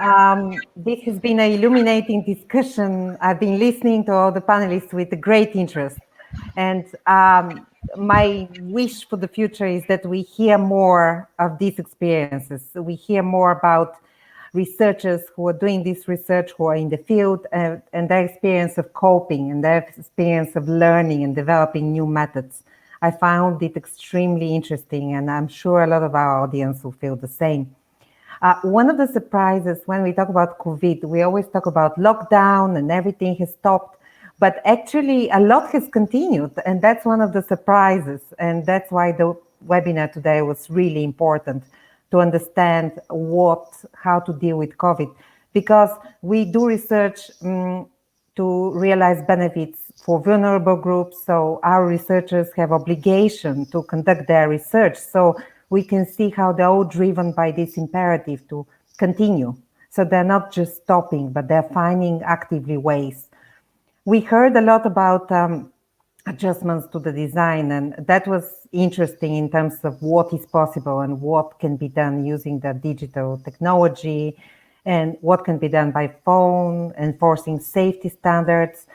This has been an illuminating discussion. I've been listening to all the panelists with great interest. And my wish for the future is that we hear more of these experiences. We hear more about researchers who are doing this research, who are in the field, and their experience of coping and their experience of learning and developing new methods. I found it extremely interesting, and I'm sure a lot of our audience will feel the same. One of the surprises when we talk about COVID, we always talk about lockdown and everything has stopped, but actually a lot has continued, and that's one of the surprises, and that's why the webinar today was really important to understand how to deal with COVID, because we do research to realize benefits for vulnerable groups. So our researchers have obligation to conduct their research. So we can see how they're all driven by this imperative to continue. So they're not just stopping, but they're finding actively ways. We heard a lot about adjustments to the design, and that was interesting in terms of what is possible and what can be done using the digital technology and what can be done by phone, enforcing safety standards.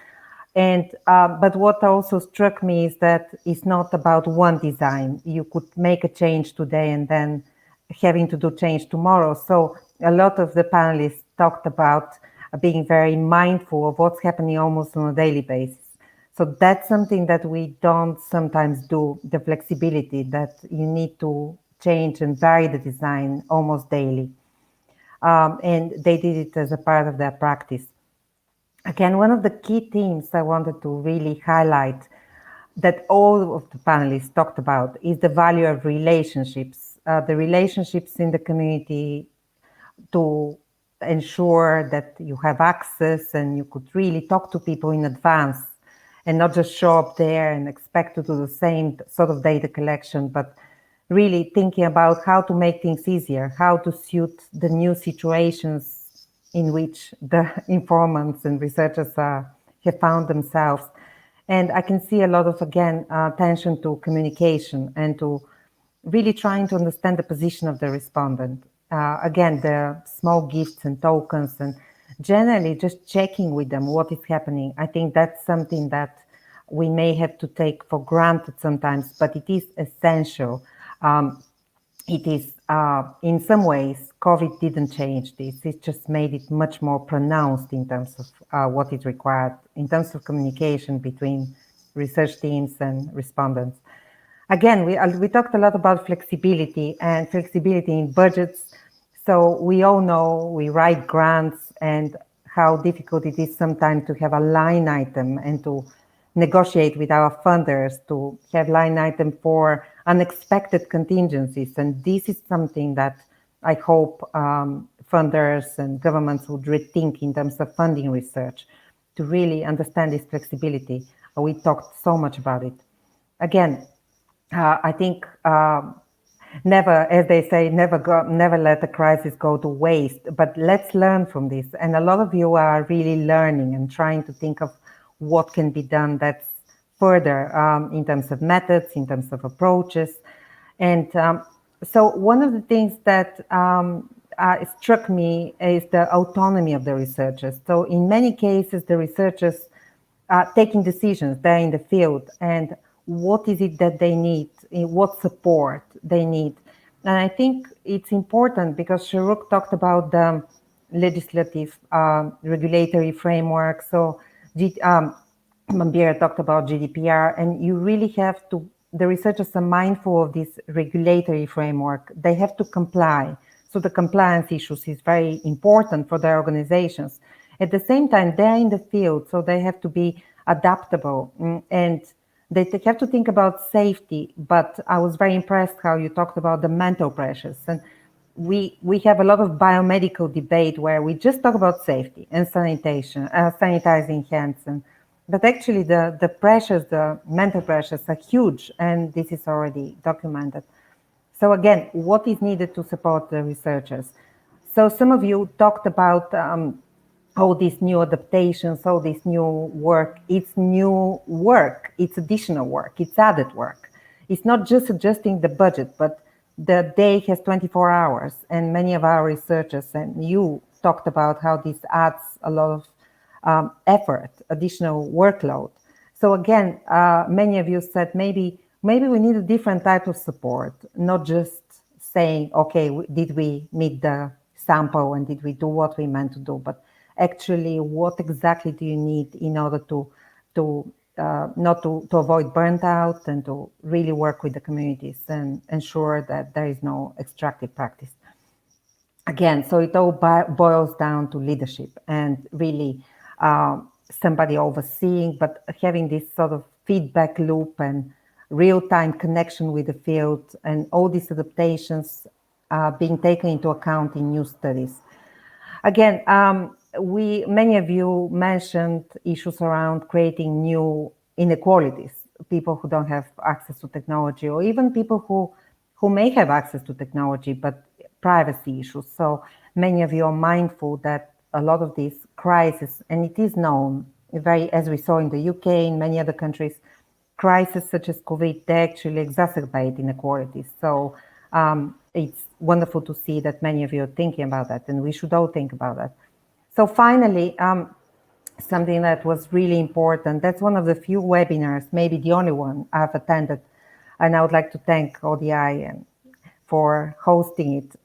And but what also struck me is that it's not about one design. You could make a change today and then having to do change tomorrow. So a lot of the panelists talked about being very mindful of what's happening almost on a daily basis. So that's something that we don't sometimes do, the flexibility that you need to change and vary the design almost daily. And they did it as a part of their practice. Again, one of the key themes I wanted to really highlight that all of the panelists talked about is the value of relationships, the relationships in the community to ensure that you have access and you could really talk to people in advance and not just show up there and expect to do the same sort of data collection, but really thinking about how to make things easier, how to suit the new situations in which the informants and researchers have found themselves. And I can see a lot of, again, attention to communication and to really trying to understand the position of the respondent. Again, the small gifts and tokens and generally just checking with them what is happening. I think that's something that we may have to take for granted sometimes, but it is essential. It is, in some ways, COVID didn't change this. It just made it much more pronounced in terms of what is required, in terms of communication between research teams and respondents. Again, we talked a lot about flexibility and flexibility in budgets. So we all know we write grants and how difficult it is sometimes to have a line item and to negotiate with our funders to have line item for unexpected contingencies. And this is something that I hope funders and governments would rethink in terms of funding research to really understand this flexibility. We talked so much about it. Again, I think never, as they say, never let a crisis go to waste, but let's learn from this. And a lot of you are really learning and trying to think of what can be done that's further in terms of methods, in terms of approaches. And so one of the things that struck me is the autonomy of the researchers. So in many cases, the researchers are taking decisions, they're in the field, and what is it that they need, what support they need. And I think it's important because Shahrukh talked about the legislative regulatory framework. So Mambira talked about GDPR, and you really have to, the researchers are mindful of this regulatory framework. They have to comply. So the compliance issues is very important for their organizations. At the same time, they're in the field, so they have to be adaptable and they have to think about safety. But I was very impressed how you talked about the mental pressures. And we have a lot of biomedical debate where we just talk about safety and sanitation, sanitizing hands. But actually the pressures, the mental pressures are huge, and this is already documented. So again, what is needed to support the researchers? So some of you talked about all these new adaptations, all this new work. It's new work, it's additional work, it's added work. It's not just adjusting the budget, but the day has 24 hours. And many of our researchers, and you talked about how this adds a lot of effort, additional workload. So again, many of you said maybe we need a different type of support, not just saying, okay, did we meet the sample and did we do what we meant to do, but actually what exactly do you need in order to avoid burnt out and to really work with the communities and ensure that there is no extractive practice. Again, so it all boils down to leadership and really somebody overseeing, but having this sort of feedback loop and real-time connection with the field and all these adaptations being taken into account in new studies. Again, many of you mentioned issues around creating new inequalities, people who don't have access to technology, or even people who may have access to technology, but privacy issues. So many of you are mindful that a lot of these crises, and it is known, as we saw in the UK, in many other countries, crises such as COVID, they actually exacerbate inequalities. So it's wonderful to see that many of you are thinking about that, and we should all think about that. So finally, something that was really important, that's one of the few webinars, maybe the only one I've attended, and I would like to thank ODI for hosting it.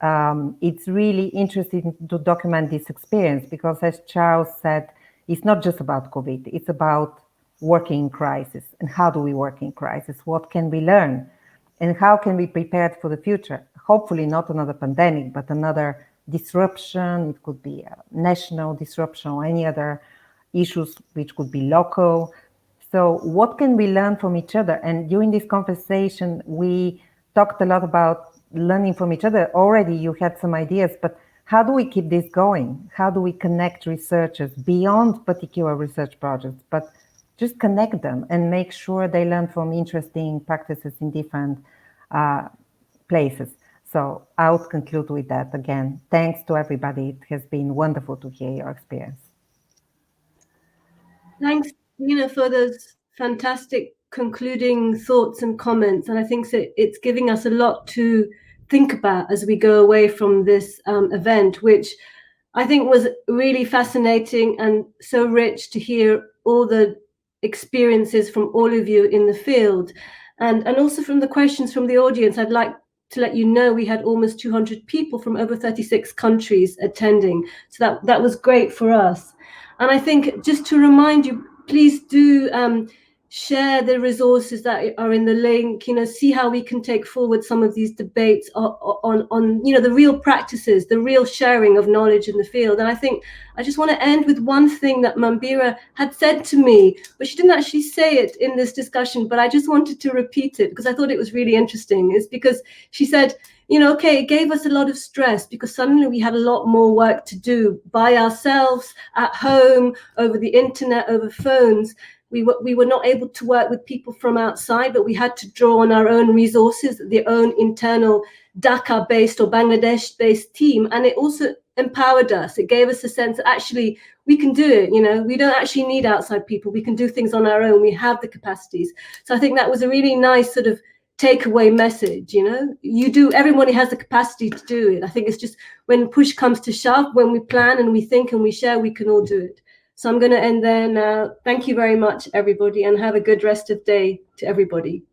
It's really interesting to document this experience because, as Charles said, it's not just about COVID, it's about working in crisis, and how do we work in crisis? What can we learn? And how can we prepare for the future? Hopefully not another pandemic, but another disruption. It could be a national disruption or any other issues which could be local. So what can we learn from each other? And during this conversation, we talked a lot about learning from each other. Already you had some ideas, but how do we keep this going? How do we connect researchers beyond particular research projects, but just connect them and make sure they learn from interesting practices in different places? So I would conclude with that. Again, thanks to everybody. It has been wonderful to hear your experience. Thanks, Nina, for those fantastic concluding thoughts and comments. And I think it's giving us a lot to think about as we go away from this event, which I think was really fascinating and so rich to hear all the experiences from all of you in the field. And also from the questions from the audience, I'd like to let you know we had almost 200 people from over 36 countries attending. So that was great for us. And I think just to remind you, please do share the resources that are in the link, see how we can take forward some of these debates on the real practices, the real sharing of knowledge in the field. And I think I just want to end with one thing that Mambira had said to me, but she didn't actually say it in this discussion, but I just wanted to repeat it because I thought it was really interesting. It's because she said, okay, it gave us a lot of stress because suddenly we had a lot more work to do by ourselves, at home, over the internet, over phones. We were not able to work with people from outside, but we had to draw on our own resources, their own internal Dhaka-based or Bangladesh-based team. And it also empowered us. It gave us a sense that actually we can do it. We don't actually need outside people. We can do things on our own. We have the capacities. So I think that was a really nice sort of takeaway message. Everybody has the capacity to do it. I think it's just when push comes to shove, when we plan and we think and we share, we can all do it. So I'm going to end there now. Thank you very much, everybody, and have a good rest of day to everybody.